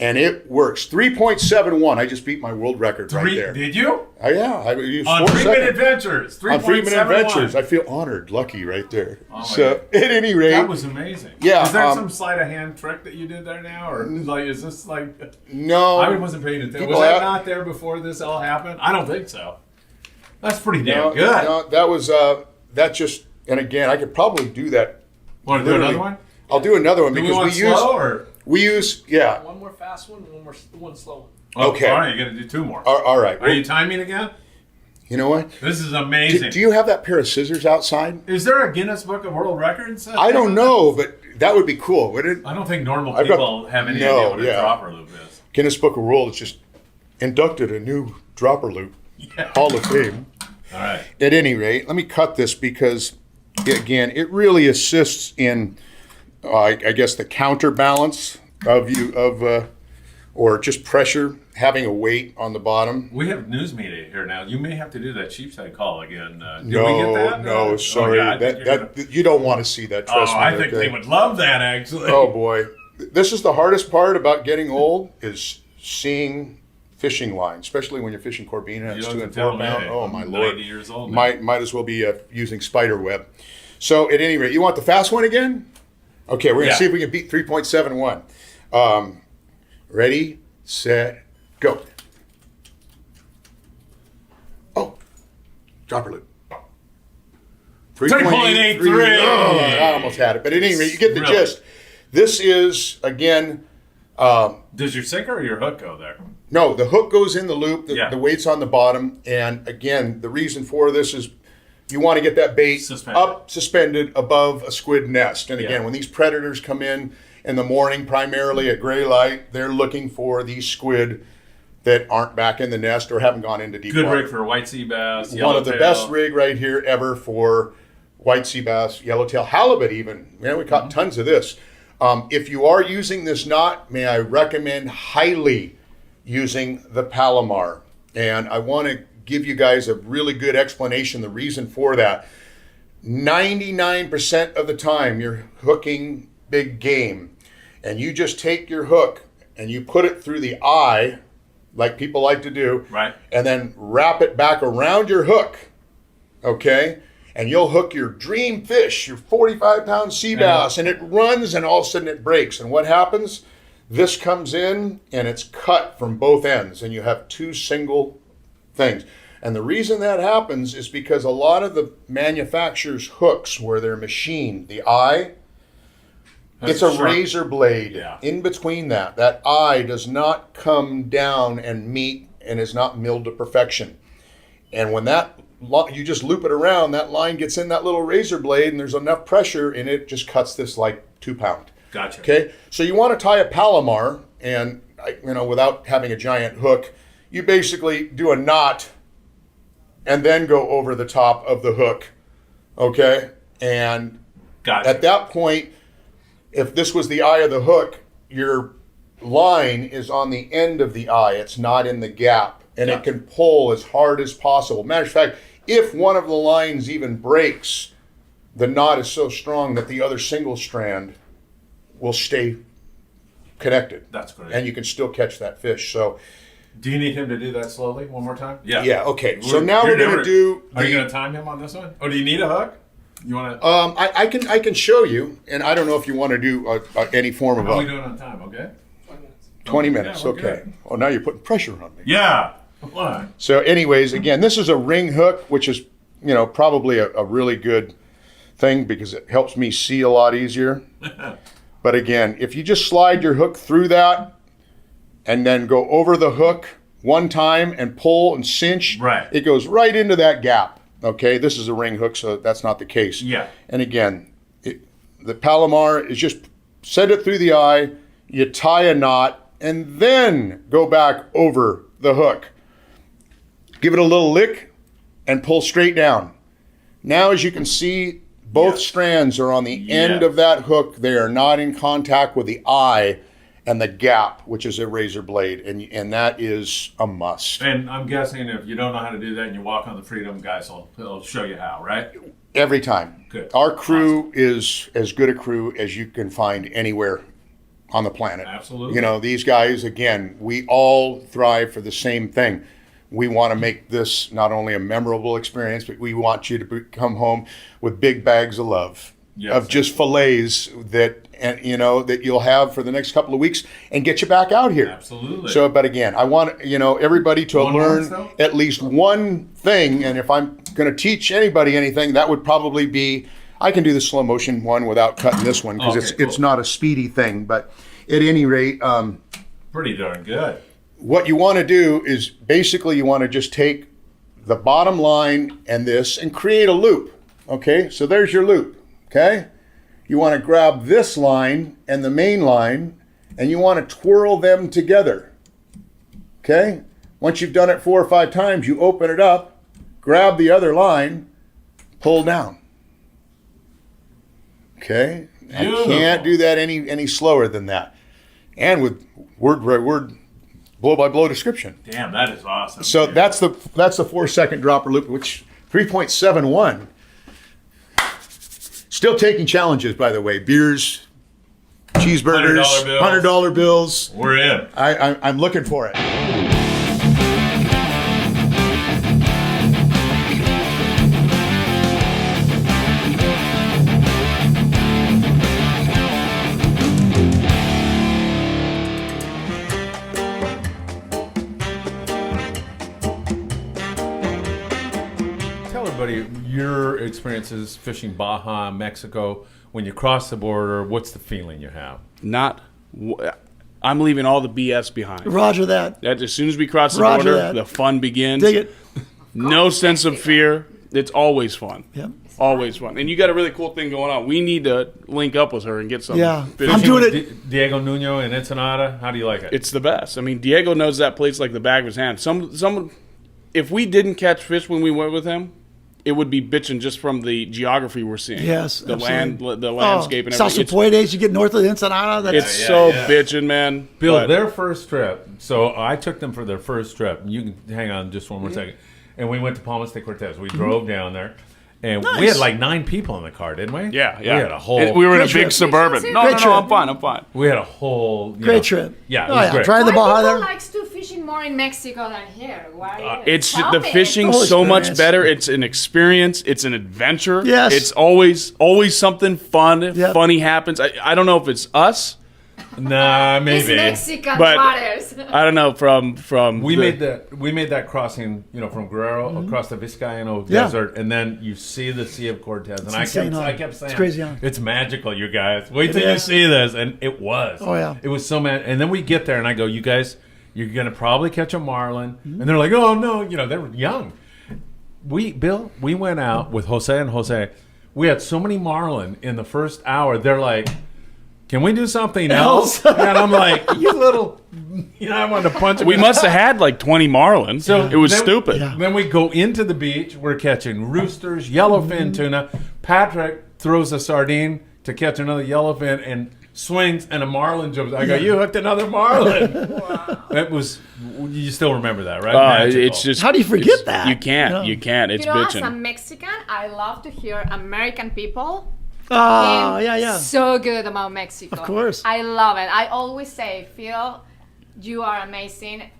and it works. 3.71. I just beat my world record right there. Did you? Oh, yeah, I used On 4 Friedman seconds. Adventures. On Friedman 3.71. Adventures. I feel honored, lucky right there. Oh, my So, at any rate, That was amazing. Yeah, Is there um, some sleight of hand trick that you did there now, or like is this like? no. I wasn't paying attention. People Was that have- not there before this all happened? I don't think so. That's pretty damn no, good. no, that was, that just, and again, I could probably do that. Want to do another one? I'll do another one Do we because want we use, slow or? yeah. One more fast one and one slow one. Oh, Okay. All right, you got to do two more. All right. Are you timing again? You know what? This is amazing. Do you have that pair of scissors outside? Is there a Guinness Book of World Records? I don't know, but that would be cool, wouldn't it? I don't think normal I've got- people have any No, idea what a yeah. dropper loop is. Guinness Book of World has just inducted a new dropper loop, Yeah. Hall of Fame. All right. At any rate, let me cut this because, again, it really assists in, I guess, the counterbalance or just pressure, having a weight on the bottom. We have news media here now. You may have to do that sheep's head call again. Did No, we get that? no, sorry. yeah, I think you're gonna- You don't want to see that. Trust me. I think okay? they would love that actually. Oh boy, this is the hardest part about getting old is seeing fishing lines, especially when you're fishing Corbina. You It's don't 2 have and to tell 4 me. pound. Oh my I'm lord, 90 years old now. might as well be using spider web. So at any rate, you want the fast one again? Okay, we're gonna Yeah. see if we can beat 3.71. Ready, set, go. Oh, dropper loop. 3.83. Oh, I almost had it, but at any rate, you get the Really? gist. This is again. Does your sinker or your hook go there? No, the hook goes in the loop. Yeah. The weight's on the bottom, and again, the reason for this is you want to get that bait suspended above a squid nest. And again, Yeah. when these predators come in the morning, primarily at gray light, they're looking for these squid that aren't back in the nest or haven't gone into deep Good water. rig for white sea bass. One of the yellowtail. best rig right here ever for white sea bass, yellowtail, halibut even. Yeah, we caught tons of this. If you are using this knot, may I recommend highly using the Palomar. And I want to give you guys a really good explanation, the reason for that. 99% of the time you're hooking big game and you just take your hook and you put it through the eye, like people like to do, Right. and then wrap it back around your hook, okay? And you'll hook your dream fish, your 45-pound sea bass, and it runs and all of a sudden it breaks. And what happens? This comes in and it's cut from both ends and you have two single things. And the reason that happens is because a lot of the manufacturers' hooks where they're machined, the eye, it's a sharp. razor blade. Yeah. In between that. That eye does not come down and meet and is not milled to perfection. And when you just loop it around, that line gets in that little razor blade and there's enough pressure and it just cuts this like 2 pound. Gotcha. Okay, so you want to tie a Palomar and without having a giant hook, you basically do a knot and then go over the top of the hook. Okay, and Gotcha. at that point, if this was the eye of the hook, your line is on the end of the eye. It's not in the gap, and it can pull as hard as possible. Matter of fact, if one of the lines even breaks, the knot is so strong that the other single strand will stay connected. That's great. And you can still catch that fish. So, Do you need him to do that slowly one more time? Yeah. yeah, okay. So now we're going to do. Are you going to time him on this one? Oh, do you need a hook? You want to? I can show you, and I don't know if you want to do any form of How are we doing on time? Okay. 20 minutes. Yeah, we're Okay. good. Oh, now you're putting pressure on me. Yeah. Come on. So, anyways, again, this is a ring hook, which is probably a really good thing because it helps me see a lot easier. But again, if you just slide your hook through that and then go over the hook one time and pull and cinch, Right. it goes right into that gap. Okay, this is a ring hook, so that's not the case. Yeah. And again, the Palomar is just send it through the eye, you tie a knot, and then go back over the hook. Give it a little lick and pull straight down. Now, as you can see, both strands are on the end of that hook. They are not in contact with the eye and the gap, which is a razor blade, and that is a must. And I'm guessing if you don't know how to do that and you walk on the Freedom, guys will show you how, right? Every time. Good. Our crew is as good a crew as you can find anywhere on the planet. Absolutely. These guys, again, we all thrive for the same thing. We want to make this not only a memorable experience, but we want you to come home with big bags of love, of just fillets that you'll have for the next couple of weeks and get you back out here. Absolutely. So, but again, I want everybody to learn at least one thing, and if I'm going to teach anybody anything, that would probably be I can do the slow motion one without cutting this one because it's not a speedy thing. But at any rate, pretty darn good. what you want to do is basically you want to just take the bottom line and this and create a loop. Okay, so there's your loop. Okay, you want to grab this line and the main line and you want to twirl them together. Okay, once you've done it 4 or 5 times, you open it up, grab the other line, pull down. Okay, Beautiful. I can't do that any slower than that, and with word by word, blow by blow description. Damn, that is awesome. So that's the 4-second dropper loop, which 3.71. Still taking challenges, by the way. Beers, cheeseburgers, $100 bills. We're in. I'm looking for it. Tell everybody your experiences fishing Baja, Mexico. When you cross the border, what's the feeling you have? I'm leaving all the BS behind. Roger that. That as soon as we cross the Roger border, that. the fun begins. Dig it. No sense of fear. It's always fun. Yep. Always fun. And you got a really cool thing going on. We need to link up with her and get some. Yeah. fishing. I'm doing it. Diego Nuno and Ensenada. How do you like it? It's the best. I mean, Diego knows that place like the back of his hand. If we didn't catch fish when we went with him, it would be bitching just from the geography we're seeing. Yes, the absolutely. the landscape and everything. Salsa you get north of the Ensenada. It's so bitching, man. Bill, But their first trip. So I took them for their first trip. You can hang on just one more second. And we went to Palmas de Cortez. We drove down there. And we had like 9 people in the car, didn't we? yeah. We had a whole. We were in a Great big trip. Suburban. No, Great no, trip. I'm fine. I'm fine. We had a whole. Great trip. Yeah, it Oh, was yeah. great. Try the Why Baja people there. likes to fishing more in Mexico than here? Why? It's Stop the it. fishing's Whole so much experience. better. It's an experience. It's an adventure. Yes. It's always something fun. Yep. Funny happens. I don't know if it's us. Nah, It's maybe. Mexican But- waters. I don't know from We the- made that crossing, from Guerrero across the Vizcaino Yeah. desert, and then you see the Sea of Cortez, and insane, huh? I kept saying, It's crazy, huh? it's magical, you guys. Wait It till you is. see this, and it was. Oh, yeah. It was so mad. And then we get there, and I go, you guys, you're gonna probably catch a marlin, and they're like, oh no, they were young. We went out with Jose and Jose. We had so many marlin in the first hour. They're like, can we do something else? And I'm like, you little, I wanted to punch him. We must have had like 20 marlin. So It was then- stupid. Then we go into the beach. We're catching roosters, yellowfin tuna. Patrick throws a sardine to catch another yellowfin and swings, and a marlin jumps. I go, you hooked another marlin. It was. You still remember that, right? Magical. It's just. How do you forget it's- that? You can't. Yeah. You can't. It's You know, as a bitching. Mexican, I love to hear American people Oh, being yeah. so good about Mexico. Of course. I love it. I always say, Phil, you are amazing,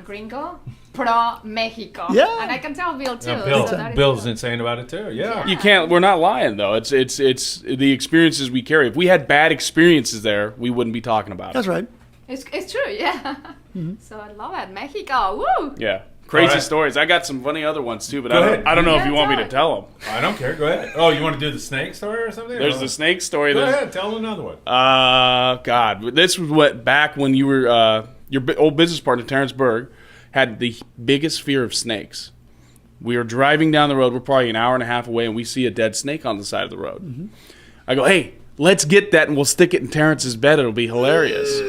gringo, pro Mexico. Yeah. And I can tell Bill too. Yeah, so that is Bill's cool. insane about it too. Yeah. You can't. We're not lying though. It's the experiences we carry. If we had bad experiences there, we wouldn't be talking about it. That's right. It's true, yeah. So I love it. Mexico, woo! Yeah. Crazy All right. stories. I got some funny other ones too, but Go ahead. I don't know if Yeah, you want me tell to it. tell them. I don't care. Go ahead. Oh, you want to do the snake story or something? There's Or- the snake story. Go There's, ahead. Tell them another one. God, this was what back when you were your old business partner Terrence Berg had the biggest fear of snakes. We were driving down the road. We're probably an hour and a half away, and we see a dead snake on the side of the road. I go, hey, let's get that, and we'll stick it in Terrence's bed. It'll be hilarious.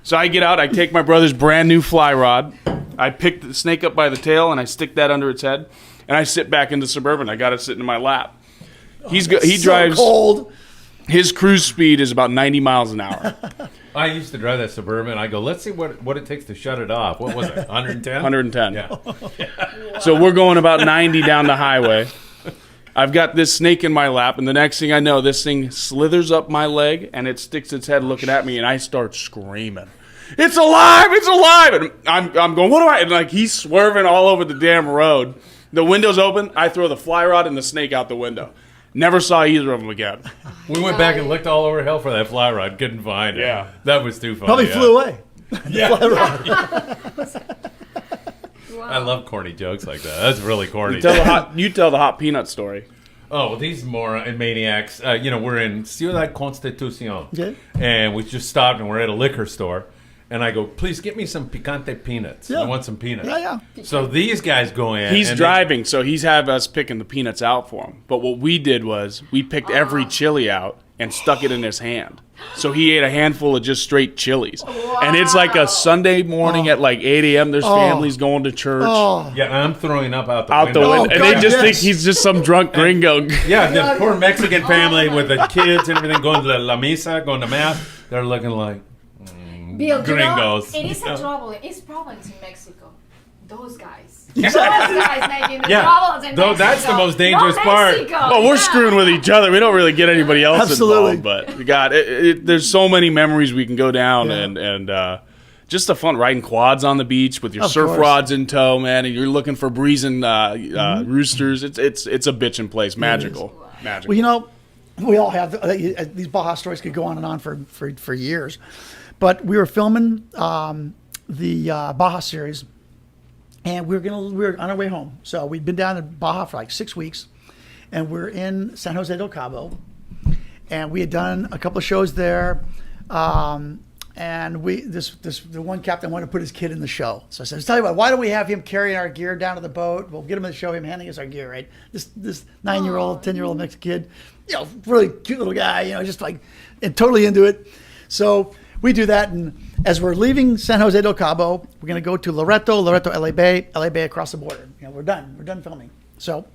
So I get out. I take my brother's brand new fly rod. I pick the snake up by the tail, and I stick that under its head, and I sit back in the Suburban. I got it sitting in my lap. He So drives. cold. His cruise speed is about 90 miles an hour. I used to drive that Suburban. I go, let's see what it takes to shut it off. What was it? 110? 110. Yeah. So we're going about 90 down the highway. I've got this snake in my lap, and the next thing I know, this thing slithers up my leg, and it sticks its head looking at me, and I start screaming, "It's alive! It's alive!" And I'm going, what do I... And like, he's swerving all over the damn road. The window's open. I throw the fly rod and the snake out the window. Never saw either of them again. We went back and looked all over hell for that fly rod. Couldn't find it. Yeah. That was too funny. Probably yeah. flew away. I love corny jokes like that. That's really corny. You tell the hot peanut story. Oh, well, these maniacs. We're in Ciudad Constitucion. Okay. And we just stopped and we're at a liquor store. And I go, please get me some picante peanuts. Yeah. I want some peanuts. Yeah. So these guys go in. He's and driving, so he's had us picking the peanuts out for him. But what we did was we picked every chili out and stuck it in his hand. So he ate a handful of just straight chilies. And it's like a Sunday morning at like 8 a.m. There's families going to church. Yeah, I'm throwing up out the Out window. the window. And they God, just yes. think he's just some drunk gringo. Yeah, the poor Mexican family with the kids and everything going to la misa, going to mass. They're looking like Bill, gringos. it is you know? a trouble. It's problems in Mexico. Those guys. Those guys making the Yeah. troubles in Though Mexico. that's the most dangerous Not part. Mexico, Well, we're yeah. screwing with each other. We don't really get anybody else Absolutely. involved. But God, there's so many memories we can go down, and just the fun riding quads on the beach with your Of surf course. rods in tow, man. And you're looking for breezing roosters. It's a bitchin' place, magical. Well, we all have these Baja stories could go on and on for years. But we were filming the Baja series, and we were on our way home. So we'd been down to Baja for like 6 weeks, and we're in San Jose del Cabo, and we had done a couple of shows there. And the one captain wanted to put his kid in the show. So I said, tell you what, why don't we have him carrying our gear down to the boat? We'll get him in the show, him handing us our gear, right? This 9-year-old, 10-year-old Mexican kid, really cute little guy, just like, and totally into it. So we do that, and as we're leaving San Jose del Cabo, we're going to go to Loreto, LA Bay across the border. We're done filming. So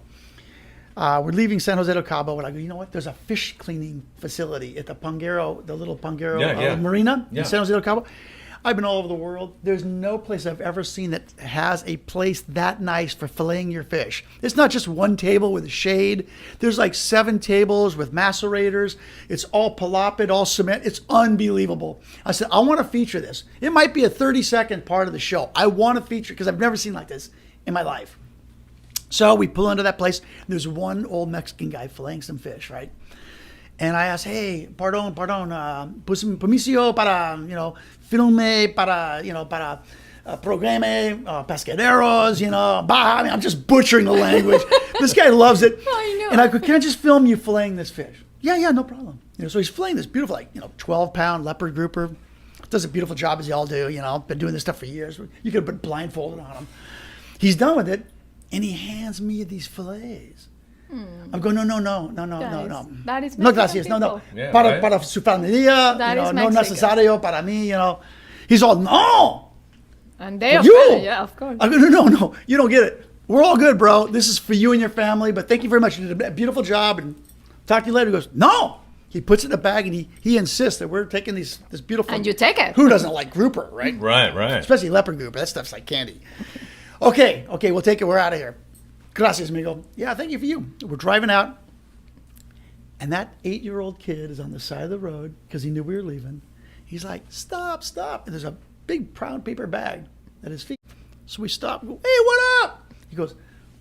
we're leaving San Jose del Cabo, and I go, you know what? There's a fish cleaning facility at the little Pangero Marina in San Jose del Cabo. I've been all over the world. There's no place I've ever seen that has a place that nice for filleting your fish. It's not just one table with a shade. There's like 7 tables with macerators. It's all palapid, all cement. It's unbelievable. I said, I want to feature this. It might be a 30-second part of the show. I want to feature it because I've never seen like this in my life. So we pull into that place. There's one old Mexican guy filleting some fish, right? And I asked, hey, pardon, permiso para, filme, para programe, pescaderos, Baja. I mean, I'm just butchering the language. This guy loves it. I know. And I go, can I just film you filleting this fish? Yeah, no problem. So he's filleting this beautiful, 12-pound leopard grouper. Does a beautiful job as y'all do, Been doing this stuff for years. You could have been blindfolded on him. He's done with it, and he hands me these fillets. I'm going, no. That is No Mexican gracias, no. people. Yeah, Para, right? para su familia, That you know, is no Mexican. necesario para mí, you know. He's all, no. And they You? offended, yeah, of course. I go, no, you don't get it. We're all good, bro. This is for you and your family, but thank you very much. You did a beautiful job, and talk to you later. He goes, no. He puts it in a bag, and he insists that we're taking this beautiful. And you take it. Who doesn't like grouper, right? Right. Especially leopard grouper. That stuff's like candy. Okay, we'll take it. We're out of here. Gracias, amigo. Yeah, thank you for you. We're driving out, and that 8-year-old kid is on the side of the road because he knew we were leaving. He's like, stop. And there's a big brown paper bag at his feet. So we stop. We go, hey, what up? He goes,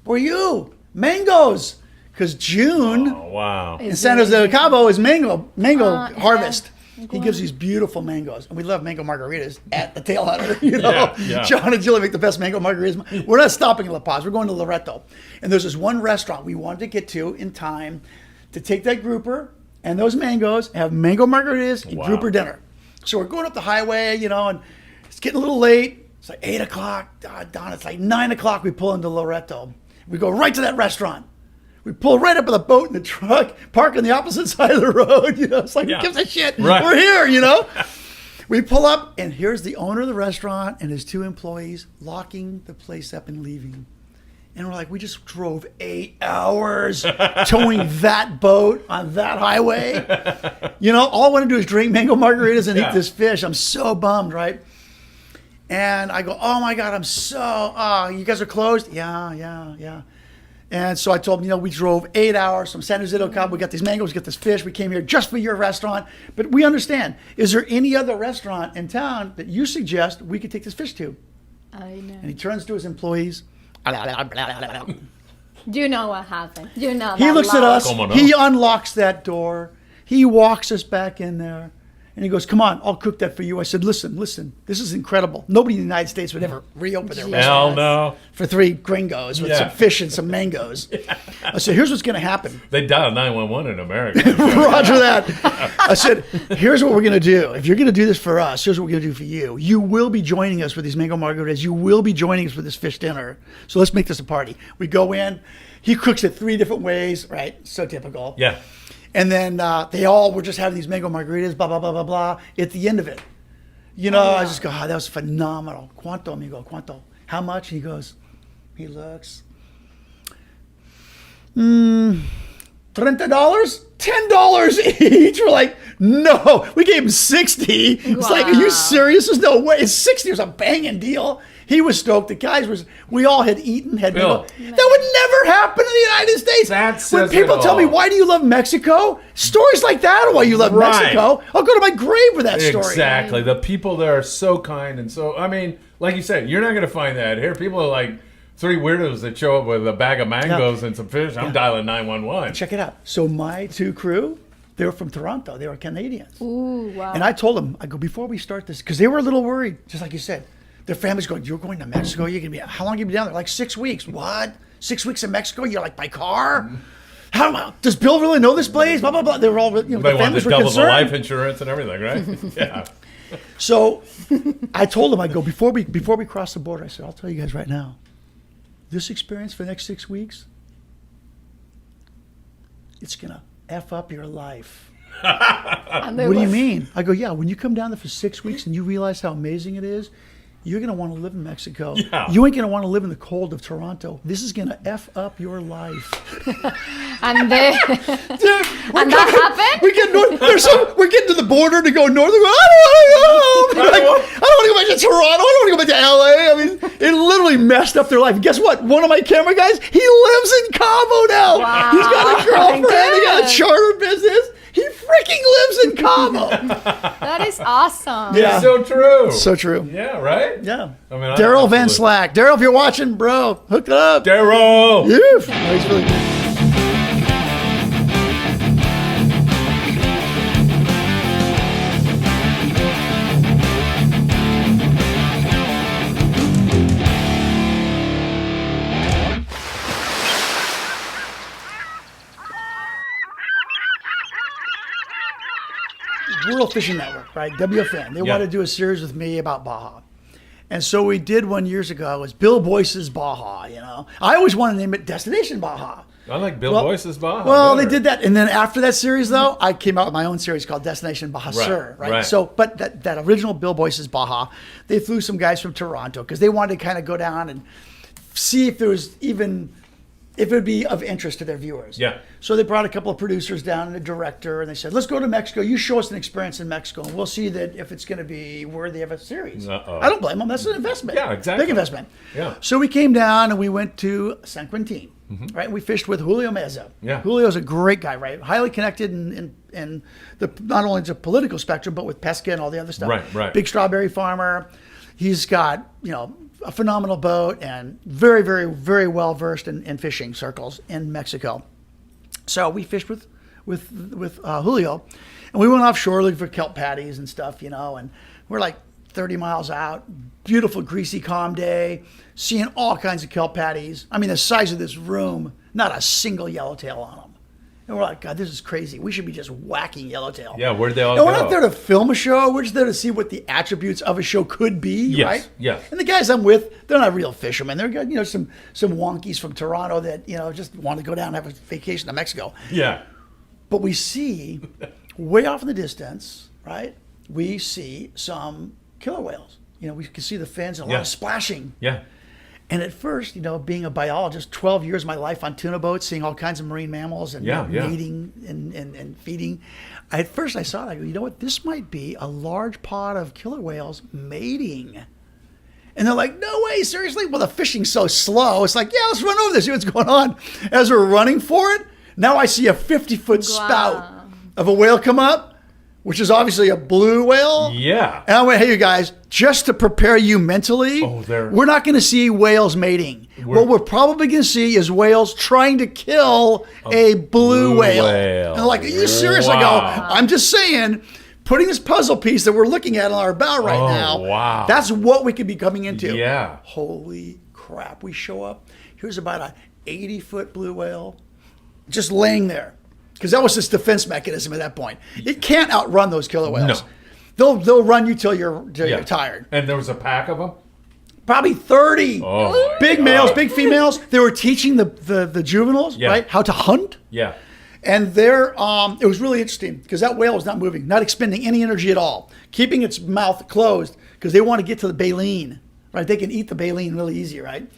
where are you? Mangoes. Because June Oh, wow. in San Jose del Cabo is mango harvest. yeah. He gives these beautiful mangoes. And we love mango margaritas at the Tailhunter. You know, Yeah. John and Julie make the best mango margaritas. We're not stopping in La Paz. We're going to Loreto. And there's this one restaurant we wanted to get to in time to take that grouper and those mangoes, have mango margaritas and Wow. grouper dinner. So we're going up the highway, you know, and it's getting a little late. It's like 8 o'clock. Don, it's like 9 o'clock. We pull into Loreto. We go right to that restaurant. We pull right up with a boat in the truck, park on the opposite side of the road. You know, it's like, Yeah. who gives a shit? Right. We're here, you know? We pull up, and here's the owner of the restaurant and his 2 employees locking the place up and leaving. And we're like, we just drove 8 hours towing that boat on that highway. You know, all I want to do is drink mango margaritas and eat this fish. I'm so bummed, right? And I go, oh my God, you guys are closed? Yeah. And so I told him, you know, we drove 8 hours from San Jose del Cabo. We got these mangoes, we got this fish. We came here just for your restaurant. But we understand, is there any other restaurant in town that you suggest we could take this fish to? I know. And he turns to his employees. You know what happened. You know He that looks at laugh. us. Como no? He unlocks that door. He walks us back in there. And he goes, come on, I'll cook that for you. I said, listen, this is incredible. Nobody in the United States would ever reopen their Yeah. restaurant Hell no. for 3 gringos with Yeah. some fish and some mangoes. I said, here's what's going to happen. They dial 911 in America. Roger that. I said, here's what we're going to do. If you're going to do this for us, here's what we're going to do for you. You will be joining us for these mango margaritas. You will be joining us for this fish dinner. So let's make this a party. We go in. He cooks it 3 different ways, right? So typical. Yeah. And then they all were just having these mango margaritas, blah, blah, blah, blah, blah. At the end of it, you know, I just go, that was phenomenal. ¿Cuánto, amigo? ¿Cuánto? How much? He looks, $30? $10 each. We're like, no. We gave him 60. It's like, are you serious? There's no way. It's 60. It was a banging deal. He was stoked. The guys we all had eaten, had Bill. that would never happen in the United States. That When says people it tell me, all. why do you love Mexico? Stories like that are why you love Right. Mexico. I'll go to my grave with that story. Exactly. The people there are so kind and so, I mean, like you said, you're not going to find that here. People are like 3 weirdos that show up with a bag of mangoes and some fish. I'm dialing 911. Check it out. So my 2 crew, they were from Toronto. They were Canadians. Ooh, wow. And I told them, I go, before we start this, because they were a little worried, just like you said. Their family's going, you're going to Mexico? You're going to be, how long are you going to be down there? Like 6 weeks. What? 6 weeks in Mexico? You're like, by car? How does Bill really know this place? Blah, blah, blah. They were all, you know, They the want families to were double the concerned. life insurance and everything, right? Yeah. So I told them, I go, before we cross the border, I said, I'll tell you guys right now, this experience for the next 6 weeks, it's going to F up your life. And they What do you were- mean? I go, yeah, when you come down there for 6 weeks and you realize how amazing it is, you're going to want to live in Mexico. Yeah. You ain't going to want to live in the cold of Toronto. This is going to F up your life. And they, Dude, and that happened? We get north. We're getting to the border to go north. We go, I don't want to go home. I don't want to go back to Toronto. I don't want to go back to LA. I mean, it literally messed up their life. And guess what? One of my camera guys, he lives in Cabo now. Wow. He's got a girlfriend. He got a Good. charter business. He freaking lives in Cabo. that is awesome. Yeah. It's so true. So true. Yeah, right? Yeah. I mean, Daryl Van absolutely. Slack. Daryl, if you're watching, bro, hook it up. Daryl! Yeah. No, he's really good. World Fishing Network, right? WFN. They Yeah. wanted to do a series with me about Baja. And so we did one years ago. It was Bill Boyce's Baja, you know. I always wanted to name it Destination Baja. I like Bill Well- Boyce's Baja. Well, better. they did that, and then after that series, though, I came out with my own series called Destination Baja Sur, right? right. So, but that original Bill Boyce's Baja, they flew some guys from Toronto because they wanted to kind of go down and see if there was even if it would be of interest to their viewers. Yeah. So they brought a couple of producers down and a director, and they said, "Let's go to Mexico. You show us an experience in Mexico, and we'll see that if it's going to be worthy of a series." Uh-oh. I don't blame them. That's an investment. Yeah, exactly. Big investment. Yeah. So we came down and we went to San Quintin, right? And we fished with Julio Meza. Mm-hmm. Yeah. Julio's a great guy, right? Highly connected in the not only the political spectrum, but with pesca and all the other stuff. Right, right. Big strawberry farmer. He's got, a phenomenal boat and very, very, very well versed in fishing circles in Mexico. So we fished with Julio, and we went offshore looking for kelp patties and stuff, and we're like 30 miles out, beautiful, greasy, calm day, seeing all kinds of kelp patties. I mean, the size of this room, not a single yellowtail on them. And we're like, God, this is crazy. We should be just whacking yellowtail. Yeah, where'd they all And go? we're not there to film a show. We're just there to see what the attributes of a show could be, Yes, right? yes. And the guys I'm with, they're not real fishermen. They're got, some wonkies from Toronto that, just want to go down and have a vacation to Mexico. Yeah. But we see, way off in the distance, right? We see some killer whales. We can see the fins and a lot Yeah. of splashing. Yeah. And at first, being a biologist, 12 years of my life on tuna boats, seeing all kinds of marine mammals and Yeah, yeah. mating and feeding. At first I saw it, I go, you know what? This might be a large pod of killer whales mating. And they're like, no way, seriously? Well, the fishing's so slow. It's like, yeah, let's run over there, see what's going on. As we're running for it, now I see a 50-foot spout of a whale come up, which is obviously a blue whale. Yeah. And I went, hey, you guys, just to prepare you mentally, we're not going to see whales mating. What we're probably going to see is whales trying to kill a blue whale. And they're like, are you serious? I go, I'm just saying, putting this puzzle piece that we're looking at on our bow right now, wow. that's what we could be coming into. Yeah. Holy crap. We show up. Here's about an 80-foot blue whale just laying there. Because that was its defense mechanism at that point. It can't outrun those killer whales. No. They'll run you till you're tired. And there was a pack of them? Probably 30. Oh, big males, big females. They were teaching the juveniles, right, how to hunt. Yeah. And it was really interesting because that whale was not moving, not expending any energy at all, keeping its mouth closed because they want to get to the baleen, right? They can eat the baleen really easy, right?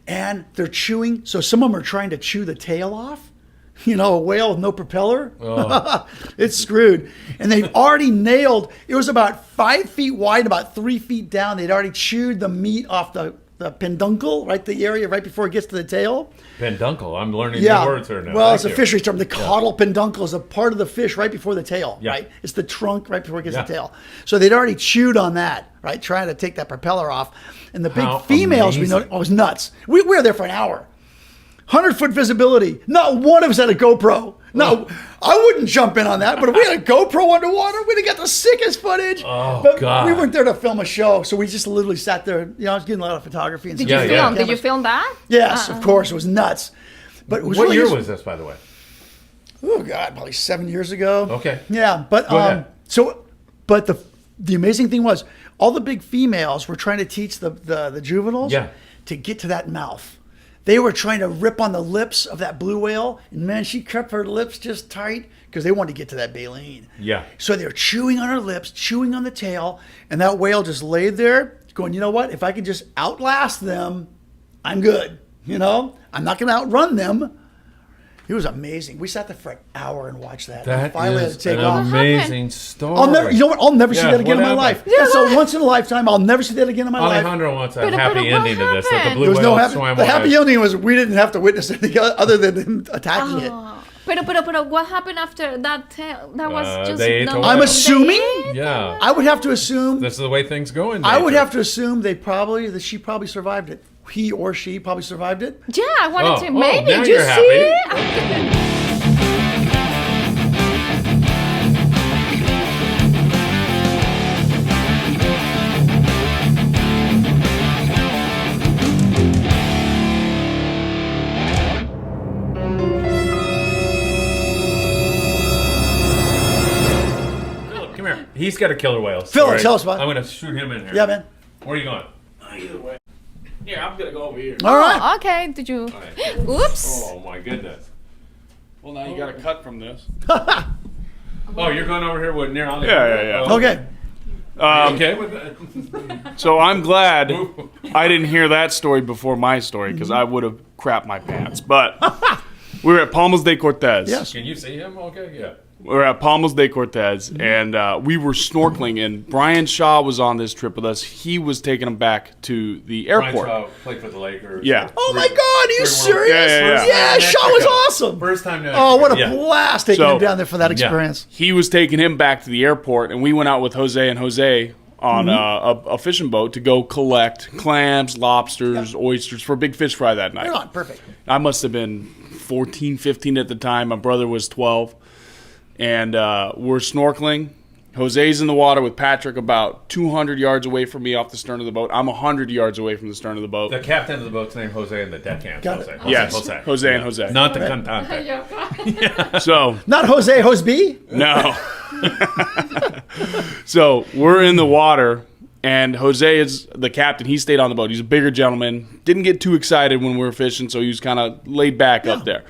And they're chewing. So some of them are trying to chew the tail off. A whale with no propeller, it's screwed. And they've already nailed, it was about 5 feet wide, about 3 feet down. They'd already chewed the meat off the peduncle, right? The area right before it gets to the tail. Peduncle. I'm learning Yeah. new words here now. Well, Thank it's a you. fishery term. The caudal peduncle is a part of the fish right before the tail, Yeah. right? It's the trunk right before it gets Yeah. the tail. So they'd already chewed on that, right? Trying to take that propeller off. And the big How females, we know, amazing. it was nuts. We were there for an hour. 100-foot visibility. Not one of us had a GoPro. No, I wouldn't jump in on that. But if we had a GoPro underwater, we'd have got the sickest footage. Oh, but God. we weren't there to film a show, so we just literally sat there. I was getting a lot of photography and Did stuff. you Yeah, film? yeah. Did you film that? Yes, of course. It was nuts. But it was What really year was this, by the way? Oh God, probably 7 years ago. Okay. Yeah, but Go ahead. but the amazing thing was all the big females were trying to teach the juveniles to get to that mouth. They were trying to rip on the lips of that blue whale, and man, she kept her lips just tight because they wanted to get to that baleen. Yeah. So they were chewing on her lips, chewing on the tail, and that whale just laid there, going, you know what? If I can just outlast them, I'm good. I'm not going to outrun them. It was amazing. We sat there for an hour and watched that. That finally had is to take an off. amazing story. I'll never, I'll never see Yeah, that again in what my happened? life. That's a once in a lifetime. I'll never see that again in my life. Alejandro wants a But happy what ending to this. That the happened? blue There was whale no happy. swam The on happy us. ending was we didn't have to witness anything other than him attacking it. But what happened after that tail? That was just they ate the I'm whale. assuming. Yeah. I would have to assume. This is the way things go in I would nature. have to assume that she probably survived it. He or she probably survived it. Yeah, I wanted to. Oh, Maybe. now Did you you're see? Philip, come here. He's got a killer whale. Philip, story. tell us about it. I'm going to shoot him in here. Yeah, man. Where are you going? Either way. Here, I'm gonna go over here. All right. Oh, okay. Did you? Oops. Oh, my goodness. Well, now you got a cut from this. Oh, you're going over here with near on the Yeah. Oh, Okay. okay with that? So I'm glad I didn't hear that story before my story because I would have crapped my pants. But we were at Palmas de Cortez. Yes. Can you see him? Okay, yeah. We were at Palmas de Cortez, and we were snorkeling, and Brian Shaw was on this trip with us. He was taking him back to the airport. Brian Shaw played for the Lakers. Yeah. Oh my God, are you serious? Yeah. Shaw was awesome. First time to Oh, what a yeah. blast taking So- him down there for that experience. He was taking him back to the airport, and we went out with Jose and Jose on a fishing boat to go collect clams, lobsters, oysters for a big fish fry that night. Right on, perfect. I must have been 14, 15 at the time. My brother was 12. And we're snorkeling. Jose's in the water with Patrick about 200 yards away from me off the stern of the boat. I'm 100 yards away from the stern of the boat. The captain of the boat's named Jose and the deckhand. Got Jose. it. Yes, Jose. Jose and Jose. Not the cantante. So, Not Jose Hoseby? no. So, we're in the water, and Jose is the captain. He stayed on the boat. He's a bigger gentleman. Didn't get too excited when we were fishing, so he was kind of laid back up there.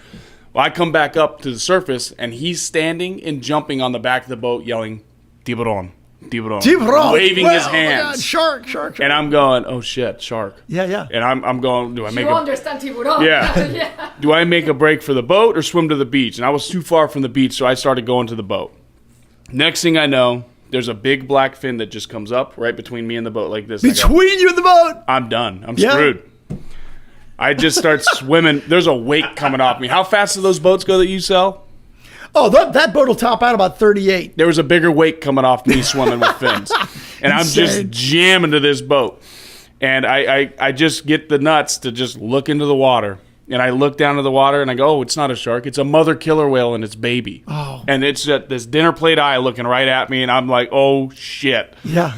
Well, I come back up to the surface, and he's standing and jumping on the back of the boat, yelling, "Tiburon, tiburon," Tiburon. waving Well, his oh my God, hands. Shark. And I'm going, "Oh shit, shark!" Yeah. And I'm going, "Do I make You a understand tiburon? yeah? Do I make a break for the boat or swim to the beach?" And I was too far from the beach, so I started going to the boat. Next thing I know, there's a big black fin that just comes up right between me and the boat like this. I go, Between you and the boat. I'm done. I'm Yeah. screwed. I just start swimming. There's a wake coming off me. How fast do those boats go that you sell? Oh, that boat will top out about 38. There was a bigger wake coming off me swimming with fins. And I'm just Insane. jamming to this boat. And I just get the nuts to just look into the water. And I look down to the water and I go, oh, it's not a shark. It's a mother killer whale and its baby. Oh. And it's this dinner plate eye looking right at me. And I'm like, oh, shit. Yeah.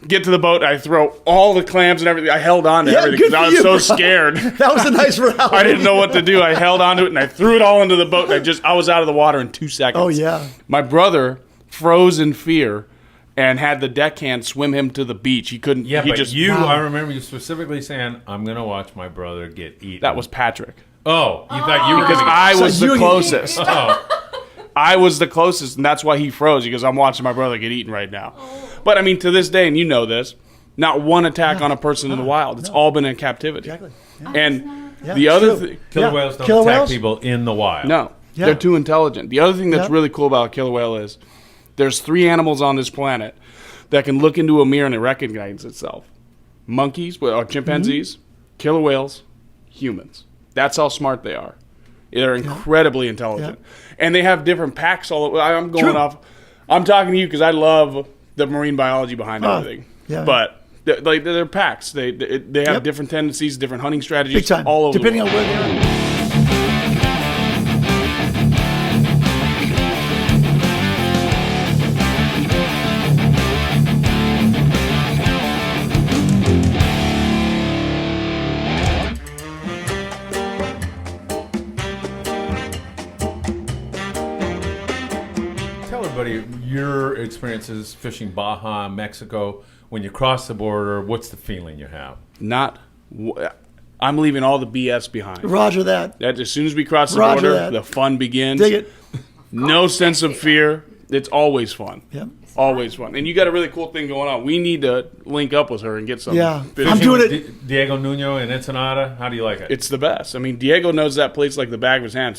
Get to the boat. I throw all the clams and everything. I held on to Yeah, everything good because I for was you, so bro. scared. That was a nice rally. I didn't know what to do. I held onto it and I threw it all into the boat. And I was out of the water in 2 seconds. Oh, yeah. My brother froze in fear and had the deckhand swim him to the beach. He couldn't. Yeah, he but just. I remember you specifically saying, "I'm going to watch my brother get eaten." That was Patrick. Oh, you thought you were Because going to I was So the you- closest. Oh, I was the closest, and that's why he froze. Because I'm watching my brother get eaten right now. But I mean, to this day, and you know this, not one attack on a person in the wild. It's all been in captivity. Exactly. And Yeah, the other true. thing. killer Yeah. whales don't Killer attack whales? people in the wild. No, Yeah. they're too intelligent. The other thing that's Yeah. really cool about a killer whale is there's 3 animals on this planet that can look into a mirror and it recognizes itself. Monkeys, or chimpanzees, killer whales, humans. That's how smart they are. They're incredibly intelligent. And they have different packs all over. I'm going True. off. I'm talking to you because I love the marine biology behind everything. yeah. But they're packs. They have Yep. different tendencies, different hunting strategies Big time. all over Depending the on world. where they are. Tell everybody your experiences fishing Baja, Mexico. When you cross the border, what's the feeling you have? I'm leaving all the BS behind. Roger that. That as soon as we cross the Roger border, that. the fun begins. Dig it. No sense of fear. It's always fun. Yep. Always fun. And you got a really cool thing going on. We need to link up with her and get some. Yeah. fishing. I'm doing With it. Diego Nuno and Ensenada. How do you like it? It's the best. I mean, Diego knows that place like the back of his hand.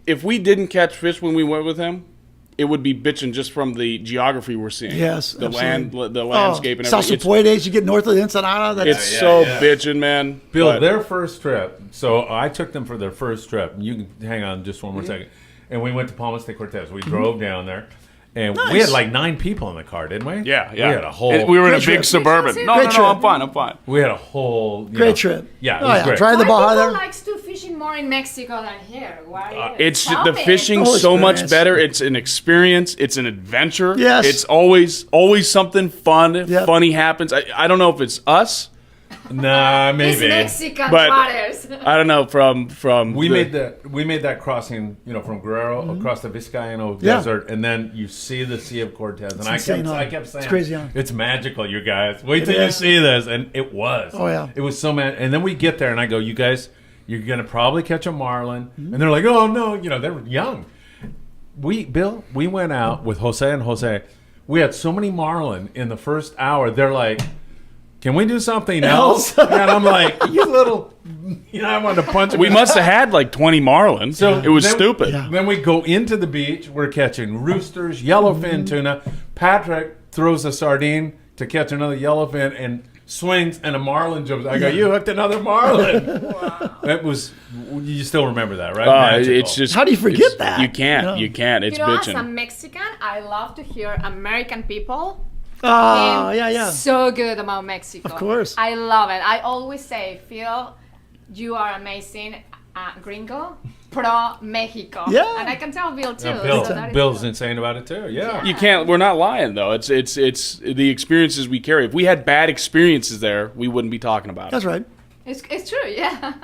If we didn't catch fish when we went with him, it would be bitching just from the geography we're seeing. Yes, the absolutely. the landscape and South everything. Puedes, you get north of the Ensenada. That's It's so bitching, man. Bill, But- their first trip. So I took them for their first trip. You can hang on just one more second. And we went to Palmas de Cortez. We drove down there. And we had like 9 people in the car, didn't we? Yeah. We had a whole. And we were in a Great big trip. suburban. No, Great trip. I'm fine. I'm fine. We had a whole great trip. Yeah, it Oh, was yeah. great. Try the Why Baja people there. likes to fishing more in Mexico than here? Why? It's Tell the me. fishing's whole so much experience. better. It's an experience. It's an adventure. Yes. It's always something fun, Yep. funny happens. I don't know if it's us. Nah, It's maybe. Mexican But- waters. I don't know from We the- made that crossing, from Guerrero across the Vizcaino Yeah. desert, and then you see the Sea of Cortez. And I insane, huh? kept saying, It's crazy, huh? it's magical, you guys. Wait It till you is. see this, and it was. Oh, yeah. It was so mad. And then we get there, and I go, you guys, You're going to probably catch a marlin. And they're like, oh, no, they're young. We went out with Jose and Jose. We had so many marlin in the first hour. They're like, can we do something else? And I'm like, you little, I wanted to punch him. We must have had like 20 marlin. So it was stupid. Then we go into the beach. We're catching roosters, yellowfin tuna. Patrick throws a sardine to catch another yellowfin and swings, and a marlin jumps. I go, you hooked another marlin. Wow. That was, you still remember that, right? It's just. How do you forget that? You can't. You can't. It's bitching. As a Mexican, I love to hear American people. Oh, yeah. So good about Mexico. Of course. I love it. I always say, Phil, you are amazing. Gringo, pro Mexico. Yeah. And I can tell Bill too. Bill's insane about it too. Yeah. You can't. We're not lying though. It's the experiences we carry. If we had bad experiences there, we wouldn't be talking about it. That's right. It's true, yeah.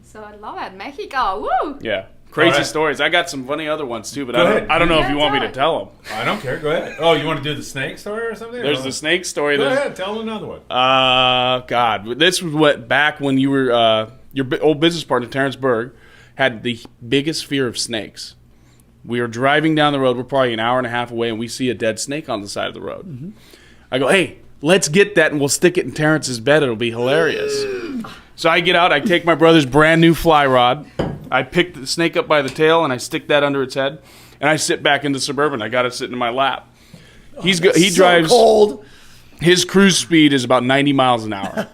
So I love it. Mexico, woo! Yeah. Crazy right. stories. I got some funny other ones too, but Go ahead. I don't know if Yeah, you want me tell to it. tell them. I don't care. Go ahead. Oh, you want to do the snake story or something? There's the snake story. Go ahead. Tell another one. God, this was what back when you were your old business partner Terrence Berg had the biggest fear of snakes. We were driving down the road. We're probably an hour and a half away, and we see a dead snake on the side of the road. I go, hey, let's get that, and we'll stick it in Terrence's bed. It'll be hilarious. So I get out. I take my brother's brand new fly rod. I pick the snake up by the tail, and I stick that under its head, and I sit back in the Suburban. I got it sitting in my lap. He drives. Cold. His cruise speed is about 90 miles an hour.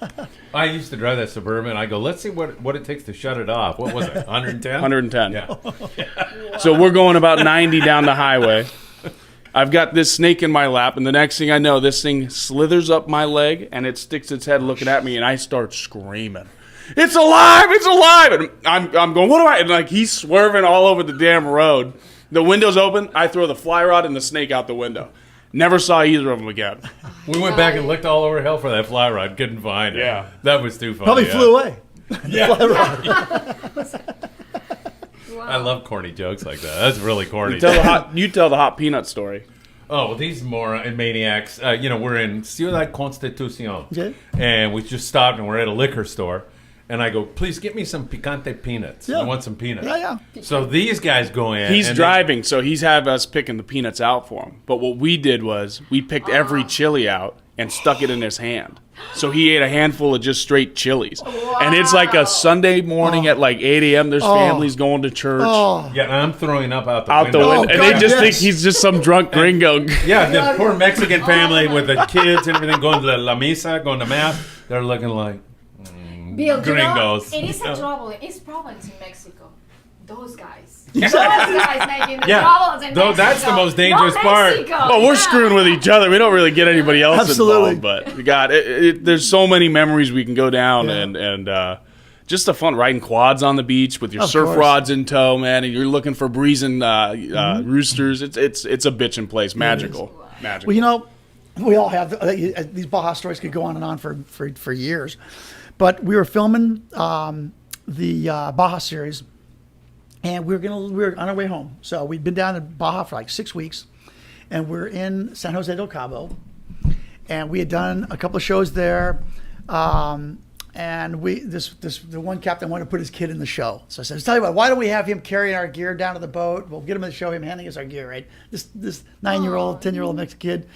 I used to drive that Suburban. I go, let's see what it takes to shut it off. What was it, 110? 110. Yeah. So we're going about 90 down the highway. I've got this snake in my lap, and the next thing I know, this thing slithers up my leg, and it sticks its head looking at me, and I start screaming, "It's alive! It's alive!" And I'm going, what do I? And like he's swerving all over the damn road. The window's open. I throw the fly rod and the snake out the window. Never saw either of them again. We went back and looked all over hell for that fly rod. Couldn't find it. Yeah. That was too funny. Probably flew away. I love corny jokes like that. That's really corny. You tell the hot peanut story. Oh, well, these maniacs. We're in Ciudad Constitucion. Okay. And we just stopped and we're at a liquor store. And I go, please get me some picante peanuts. Yeah. I want some peanuts. Yeah. So these guys go in. He's and driving, so he's have us picking the peanuts out for him. But what we did was we picked every chili out and stuck it in his hand. So he ate a handful of just straight chilies. Wow. And it's like a Sunday morning at like 8 a.m. There's families going to church. Yeah, and I'm throwing up out the window. And they just think he's just some drunk gringo. Yeah, the poor Mexican family with the kids and everything going to la misa, going to mass. They're looking like Bill, gringos. It is a trouble. It's problems in Mexico. Those guys. Those guys making the troubles in Mexico. That's the most dangerous part. Well, we're screwing with each other. We don't really get anybody else involved. But God, there's so many memories we can go down, and just the fun riding quads on the beach with your surf rods in tow, man, and you're looking for breezing roosters. It's a bitchin' place. Magical. Well, we all have these Baja stories could go on and on for years. But we were filming the Baja series, and we were on our way home. So we'd been down in Baja for like 6 weeks, and we're in San Jose del Cabo, and we had done a couple of shows there. And the one captain wanted to put his kid in the show. So I said, tell you what, why don't we have him carrying our gear down to the boat? We'll get him in the show, him handing us our gear, right? This 9-year-old, 10-year-old Mexican kid,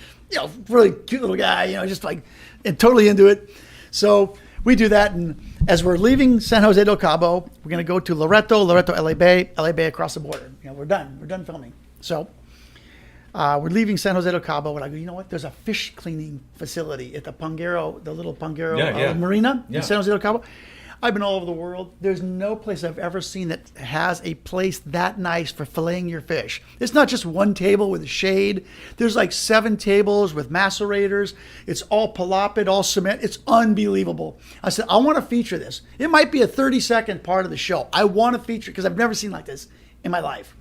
really cute little guy, just like, and totally into it. So we do that, and as we're leaving San Jose del Cabo, we're going to go to Loreto, LA Bay across the border. We're done filming. So we're leaving San Jose del Cabo, and I go, you know what? There's a fish cleaning facility at the little Pangero Marina in San Jose del Cabo. I've been all over the world. There's no place I've ever seen that has a place that nice for filleting your fish. It's not just one table with a shade. There's like 7 tables with macerators. It's all palapid, all cement. It's unbelievable. I said, I want to feature this. It might be a 30-second part of the show. I want to feature it because I've never seen like this in my life.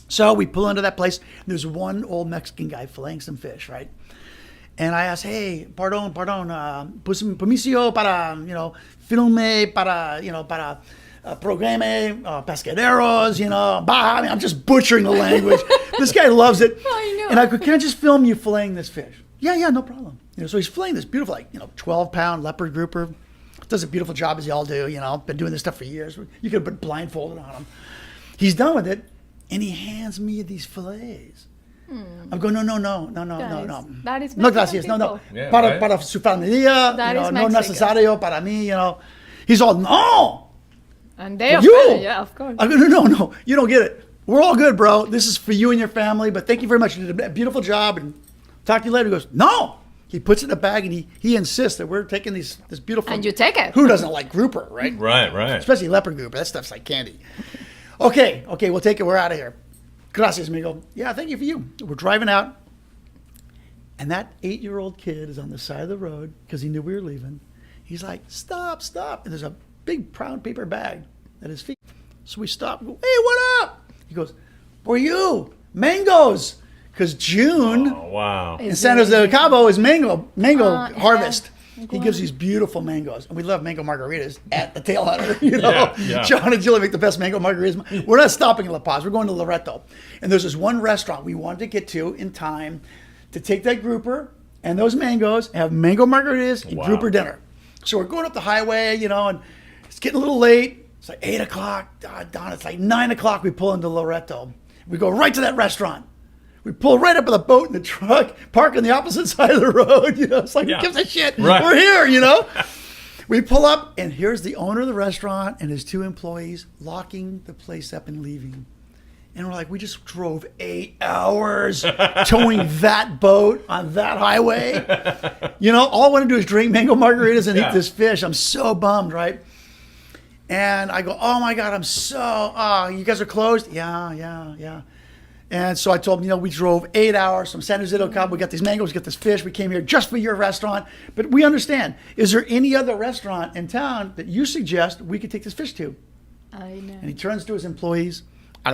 So we pull into that place. There's one old Mexican guy filleting some fish, right? And I asked, hey, pardon, permiso para, filme, para programe, pescaderos, Baja. I mean, I'm just butchering the language. This guy loves it. I know. And I go, can I just film you filleting this fish? Yeah, no problem. So he's filleting this beautiful, 12-pound leopard grouper, does a beautiful job as y'all do. Been doing this stuff for years. You could have been blindfolded on him. He's done with it, and he hands me these fillets. I'm going, no. That is No, Mexican gracias. No. people. Yeah, para, right. para su familia. That is no Mexican. necesario para mí. He's all, no. And they are You. friendly, yeah, of course. I go, no. You don't get it. We're all good, bro. This is for you and your family, but thank you very much. You did a beautiful job, and talk to you later. He goes, no. He puts it in a bag, and he insists that we're taking this beautiful. And you take it. Who doesn't like grouper, right? Right. Especially leopard grouper. That stuff's like candy. Okay, we'll take it. We're out of here. Gracias, amigo. Yeah, thank you for you. We're driving out, and that 8-year-old kid is on the side of the road because he knew we were leaving. He's like, stop. And there's a big brown paper bag at his feet. So we stop. We go, hey, what up? He goes, for you, mangoes. Because June Oh, wow. in San Jose del Cabo is mango harvest. yeah. He gives these beautiful mangoes. And we love mango margaritas at the Tail Hunter. You know, Yeah. John and Julie make the best mango margaritas. We're not stopping in La Paz. We're going to Loreto. And there's this one restaurant we wanted to get to in time to take that grouper and those mangoes and have mango margaritas and Wow. grouper dinner. So we're going up the highway, and it's getting a little late. It's like 8 o'clock. Don, it's like 9 o'clock. We pull into Loreto. We go right to that restaurant. We pull right up with a boat in the truck, park on the opposite side of the road. It's like, Yeah. who gives a shit? Right. We're here, We pull up, and here's the owner of the restaurant and his 2 employees locking the place up and leaving. And we're like, we just drove 8 hours towing that boat on that highway. All I want to do is drink mango margaritas and eat this fish. I'm so bummed, right? And I go, oh my God, you guys are closed? Yeah. And so I told him, we drove 8 hours from San Jose del Cabo. We got these mangoes, we got this fish. We came here just for your restaurant. But we understand. Is there any other restaurant in town that you suggest we could take this fish to? I know. And he turns to his employees. You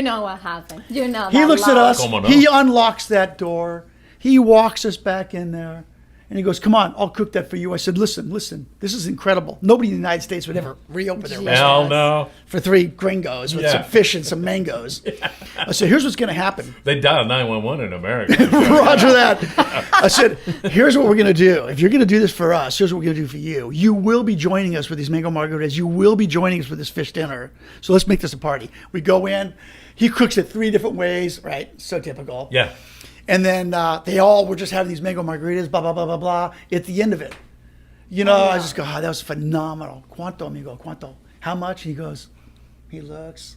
know what happened. You know He that looks at love. us. Como no. He unlocks that door. He walks us back in there. And he goes, come on, I'll cook that for you. I said, listen, this is incredible. Nobody in the United States would ever reopen their Hell restaurant no. for 3 gringos with some fish and some mangoes. I said, here's what's going to happen. They dial 911 in America. Roger that. I said, here's what we're going to do. If you're going to do this for us, here's what we're going to do for you. You will be joining us with these mango margaritas. You will be joining us with this fish dinner. So let's make this a party. We go in. He cooks it 3 different ways, right? So typical. Yeah. And then they all were just having these mango margaritas, blah, blah, blah, blah, blah. At the end of it, I just go, that was phenomenal. ¿Cuánto, amigo? ¿Cuánto? How much? He looks, $30?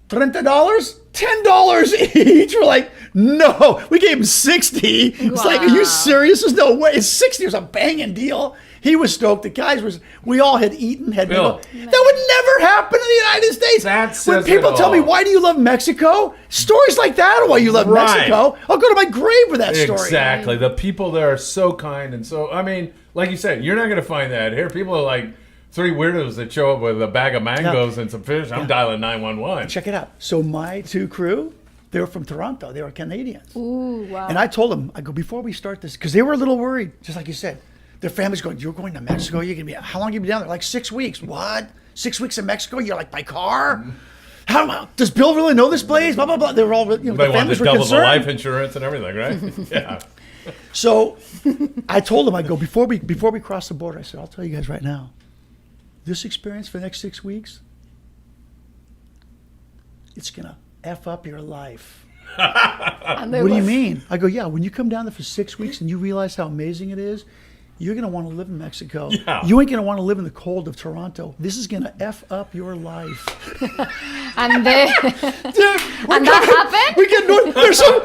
$10 each. We're like, no. We gave him 60. It's like, are you serious? There's no way. 60 was a banging deal. He was stoked. The guys we all had eaten, Bill. that would never happen in the United States. That When says people it tell me, all. why do you love Mexico? Stories like that are why you love Right. Mexico. I'll go to my grave with that story. Exactly. The people there are so kind. And so, like you said, you're not going to find that here. People are like 3 weirdos that show up with a bag of mangoes and some fish. I'm dialing 911. Check it out. So my 2 crew, they were from Toronto. They were Canadians. Ooh, wow. And I told them, before we start this, because they were a little worried, just like you said. Their family's going, you're going to Mexico? You're going to be, how long are you be down there? Like 6 weeks. What? 6 weeks in Mexico? You're like, by car? How does Bill really know this place? Blah, blah, blah. They were all, They the want families to were double the concerned. life insurance and everything, right? Yeah. So I told them, before we cross the border, I said, I'll tell you guys right now, this experience for the next 6 weeks, it's going to F up your life. And they What do you were- mean? I go, yeah, when you come down there for 6 weeks and you realize how amazing it is, you're going to want to live in Mexico. Yeah. You ain't going to want to live in the cold of Toronto. This is going to F up your life. And they, Dude, and that happened? We get north.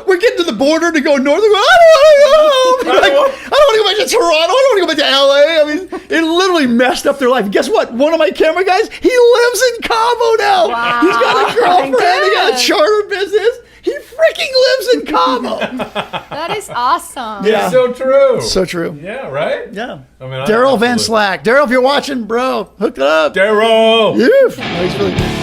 We're getting to the border to go north. We go, I don't want to go home. I don't want to go back to Toronto. I don't want to go back to LA. I mean, it literally messed up their life. Guess what? One of my camera guys, he lives in Cabo now. Wow. He's got a girlfriend. He got a Good. charter business. He freaking lives in Cabo. That is awesome. Yeah. It's so true. So true. Yeah, right? Yeah. I Daryl Van absolutely- Slack. Daryl, if you're watching, bro, hook it up. Daryl! Yeah. No, he's really good.